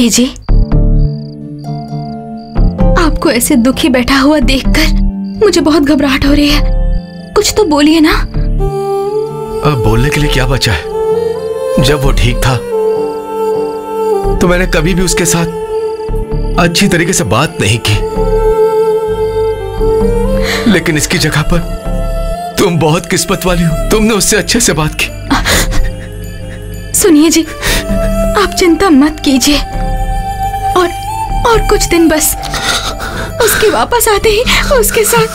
जी, आपको ऐसे दुखी बैठा हुआ देखकर मुझे बहुत घबराहट हो रही है। कुछ तो बोलिए ना। अब बोलने के लिए क्या बचा है? जब वो ठीक था तो मैंने कभी भी उसके साथ अच्छी तरीके से बात नहीं की, लेकिन इसकी जगह पर तुम बहुत किस्मत वाली हो, तुमने उससे अच्छे से बात की। सुनिए जी, आप चिंता मत कीजिए, और कुछ दिन बस, उसके वापस आते ही उसके साथ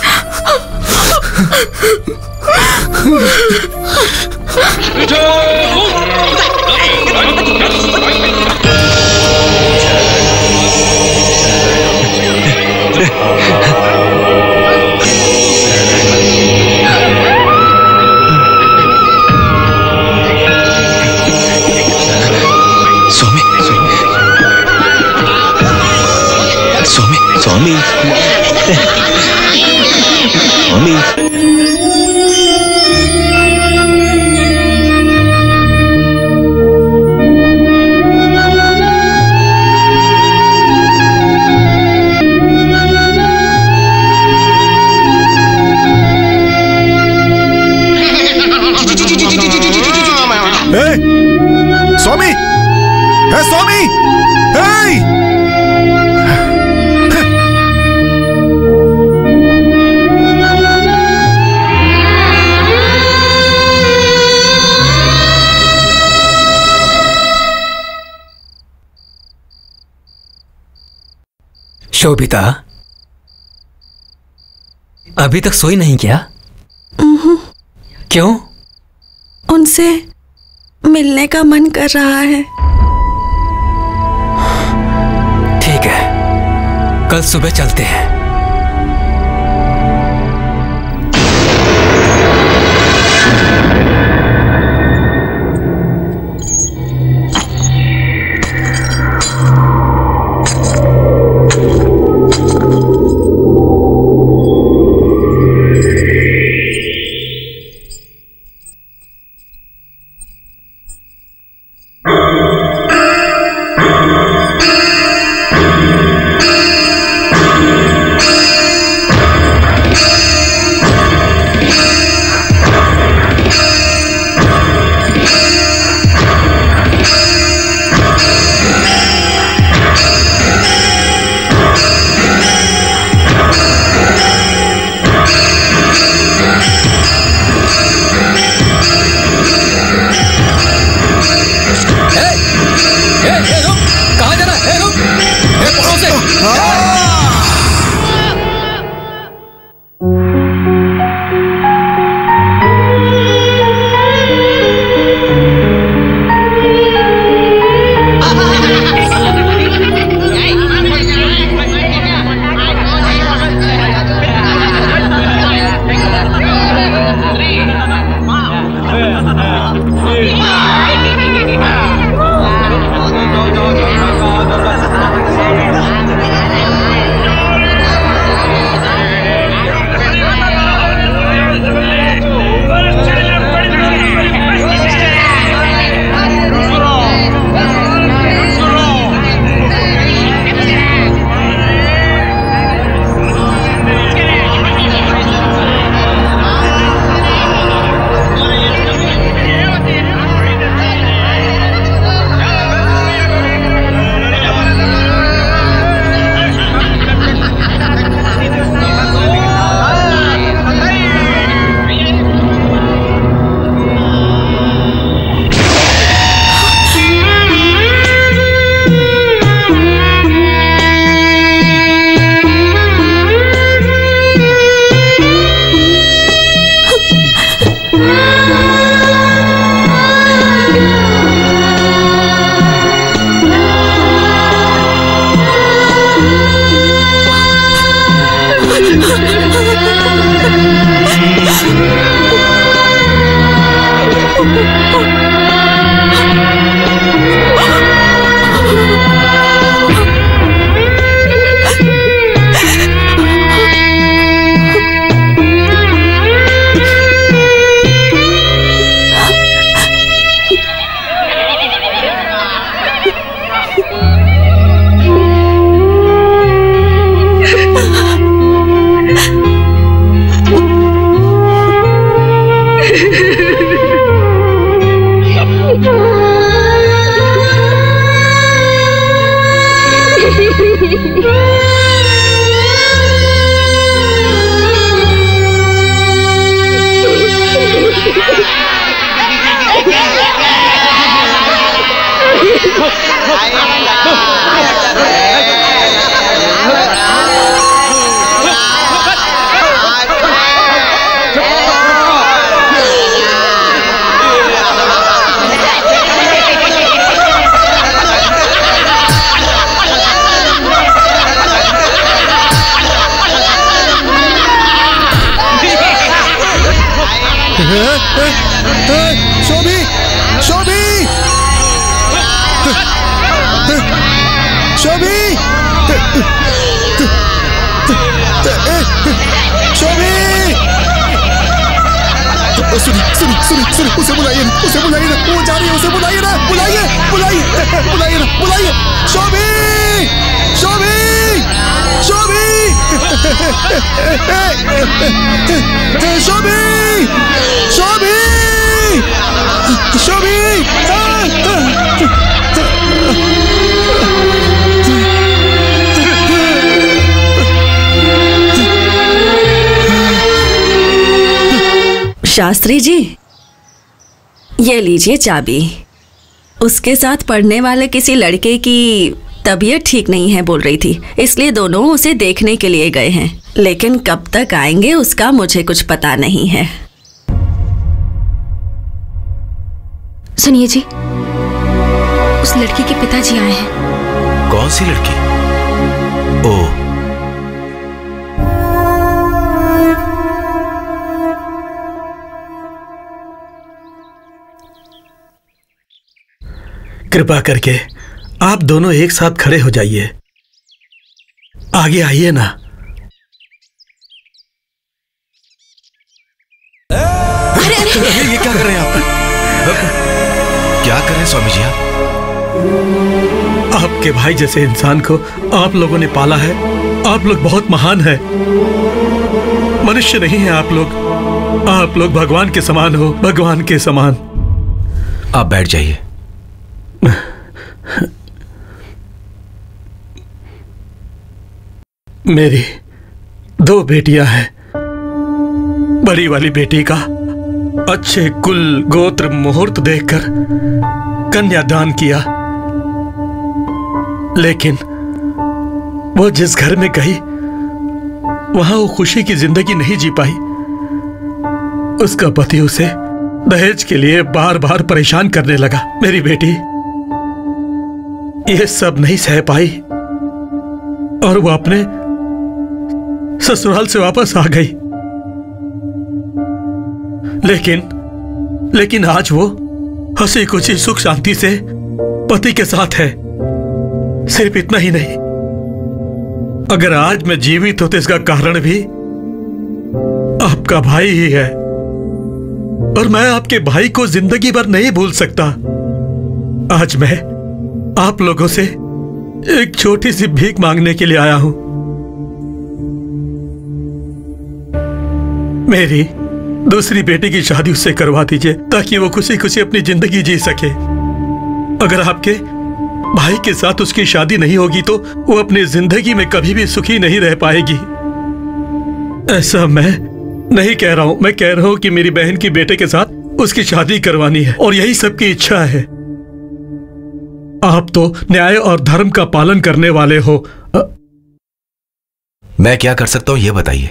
स्वामी स्वामी, स्वामी, शोभिता, अभी तक सोई नहीं क्या? क्यों? उनसे मिलने का मन कर रहा है। ठीक है, कल सुबह चलते हैं। शोभी, शोभी, शोभी, शोभी, सुनिए, उसे बुलाइए ना, वो जा रही है, उसे बुलाइए ना, बुलाइए ना, शोभी, शोभी, शोभी, शोभी, शोभी, शोभी, शास्त्री जी, ये लीजिए चाबी। उसके साथ पढ़ने वाले किसी लड़के की तबीयत ठीक नहीं है बोल रही थी, इसलिए दोनों उसे देखने के लिए गए हैं, लेकिन कब तक आएंगे उसका मुझे कुछ पता नहीं है। सुनिए जी, उस लड़की के पिताजी आए हैं। कौन सी लड़की? ओह, कृपा करके आप दोनों एक साथ खड़े हो जाइए। आगे आइए ना। ये क्या कर रहे हैं आप? क्या कर रहे हैं स्वामी जी आप? आपके भाई जैसे इंसान को आप लोगों ने पाला है। आप लोग बहुत महान हैं। मनुष्य नहीं है आप लोग भगवान के समान हो, भगवान के समान। आप बैठ जाइए। मेरी 2 बेटियां हैं। बड़ी वाली बेटी का अच्छे कुल गोत्र मुहूर्त देखकर कन्यादान किया, लेकिन वो जिस घर में गई वहां वो खुशी की जिंदगी नहीं जी पाई। उसका पति उसे दहेज के लिए बार बार परेशान करने लगा। मेरी बेटी ये सब नहीं सह पाई और वो अपने ससुराल से वापस आ गई। लेकिन आज वो हंसी खुशी सुख शांति से पति के साथ है। सिर्फ इतना ही नहीं, अगर आज मैं जीवित हूं तो इसका कारण भी आपका भाई ही है, और मैं आपके भाई को जिंदगी भर नहीं भूल सकता। आज मैं आप लोगों से एक छोटी सी भीख मांगने के लिए आया हूं। मेरी दूसरी बेटी की शादी उससे करवा दीजिए ताकि वो खुशी खुशी अपनी जिंदगी जी सके। अगर आपके भाई के साथ उसकी शादी नहीं होगी तो वो अपनी जिंदगी में कभी भी सुखी नहीं रह पाएगी। ऐसा मैं नहीं कह रहा हूं, मैं कह रहा हूं कि मेरी बहन की बेटे के साथ उसकी शादी करवानी है और यही सबकी इच्छा है। आप तो न्याय और धर्म का पालन करने वाले हो। मैं क्या कर सकता हूं ये बताइए।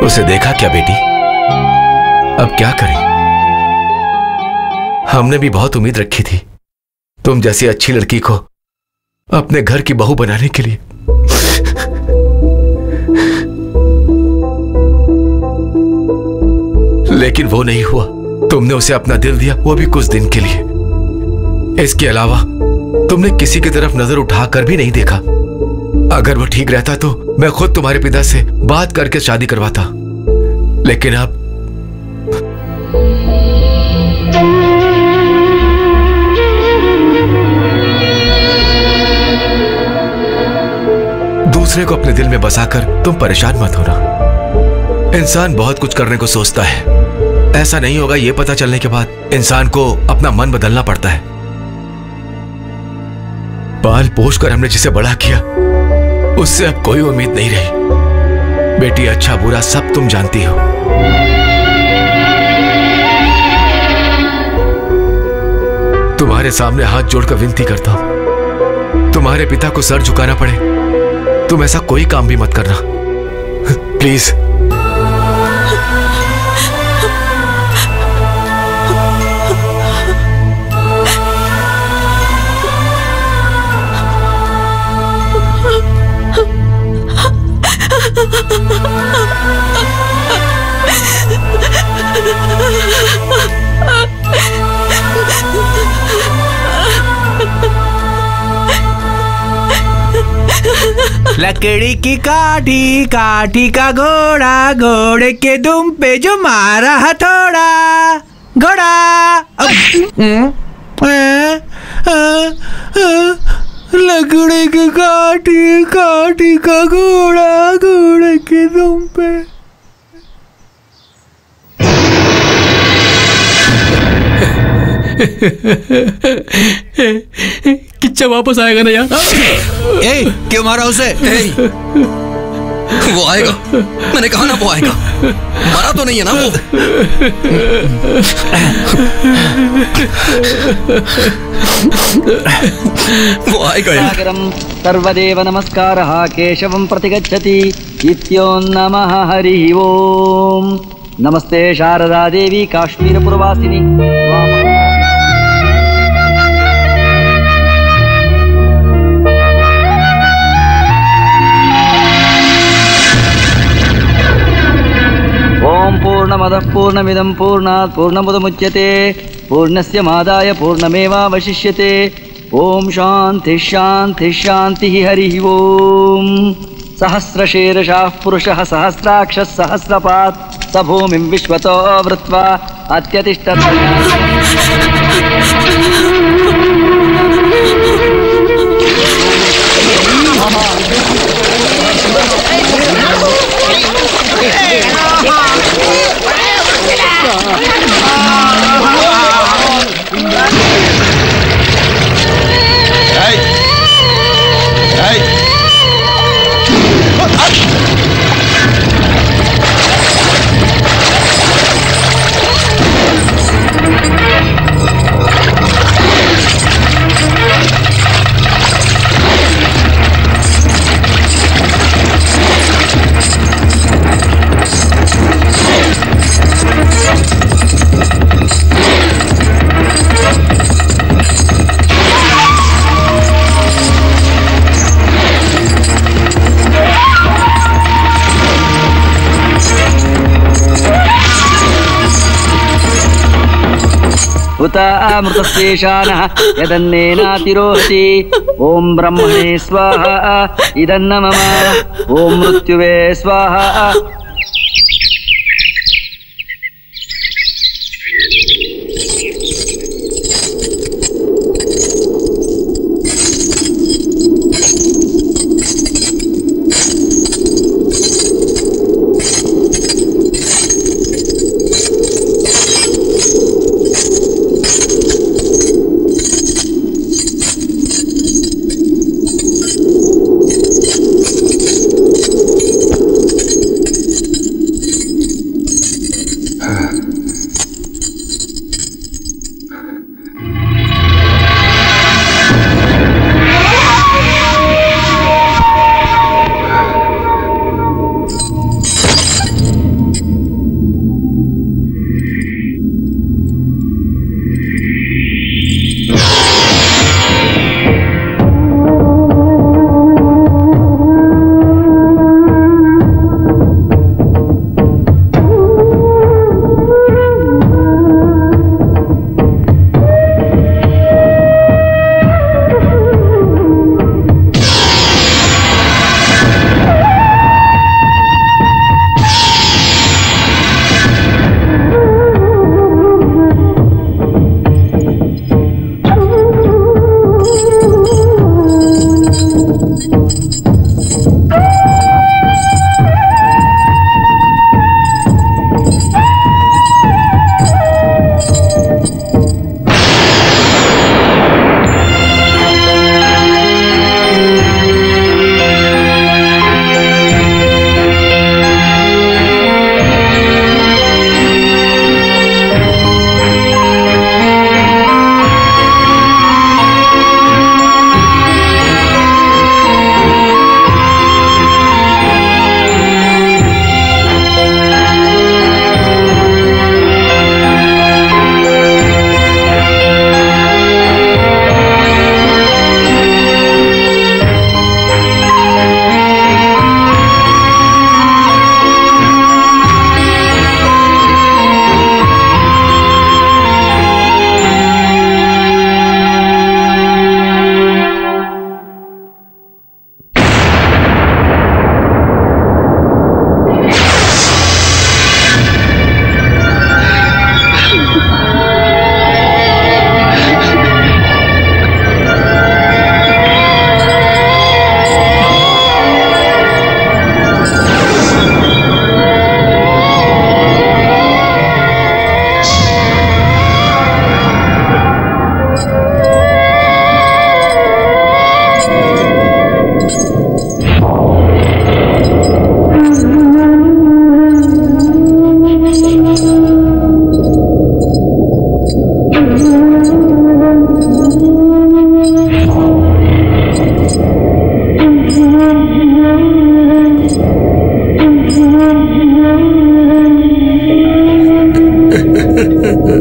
उसे देखा क्या बेटी? अब क्या करें? हमने भी बहुत उम्मीद रखी थी तुम जैसी अच्छी लड़की को अपने घर की बहू बनाने के लिए। लेकिन वो नहीं हुआ। तुमने उसे अपना दिल दिया, वो भी कुछ दिन के लिए। इसके अलावा तुमने किसी की तरफ नजर उठाकर भी नहीं देखा। अगर वो ठीक रहता तो मैं खुद तुम्हारे पिता से बात करके शादी करवाता, लेकिन अब दूसरे को अपने दिल में बसाकर तुम परेशान मत होना। इंसान बहुत कुछ करने को सोचता है, ऐसा नहीं होगा ये पता चलने के बाद इंसान को अपना मन बदलना पड़ता है। पाल पोष कर हमने जिसे बड़ा किया उससे अब कोई उम्मीद नहीं रही। बेटी, अच्छा बुरा सब तुम जानती हो। तुम्हारे सामने हाथ जोड़कर विनती करता हूं, तुम्हारे पिता को सर झुकाना पड़े तुम ऐसा कोई काम भी मत करना, प्लीज। लकड़ी की काठी, काठी का घोड़ा, घोड़े के दुम पे जो मारा हथौड़ा, घोड़ा। लकड़ी की काठी, काठी का घोड़ा, घोड़े के दुम पे। किच्चा वापस आएगा ना यार? क्यों मारा उसे? वो आएगा, मैंने कहा ना वो आएगा। मरा तो नहीं है ना वो? वो आएगा यार। सर्वदेव नमस्कारः केशवं प्रतिगच्छति इत्यो नमः हरिः ओम। नमस्ते शारदा देवी काश्मीरपुरवासिनी। ओम पूर्णमदः पूर्णमिदं पूर्णात् पूर्णमुदमुच्यते पूर्णस्य मादाय पूर्णमेवावशिष्यते। ओम शांति शांति शांति हरिः ओम। सहस्रशीर्षः पुरुषः सहस्राक्षः सहस्रपात् स भूमिं विश्वतो वृत्वा अत्यतिष्ठत्। अमृतस्येषानः यदन्नेनातिरोहति। ओम ब्रह्मणे स्वाहा इदन्न मम। ओम मृत्युवे स्वाहा।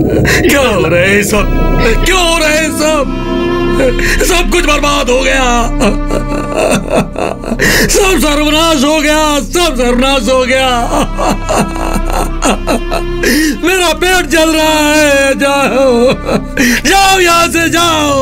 क्या हो रहे हैं सब? क्यों हो रहे हैं सब? सब कुछ बर्बाद हो गया, सब सर्वनाश हो गया, सब सर्वनाश हो गया। मेरा पेट जल रहा है। जाओ जाओ यहां से जाओ।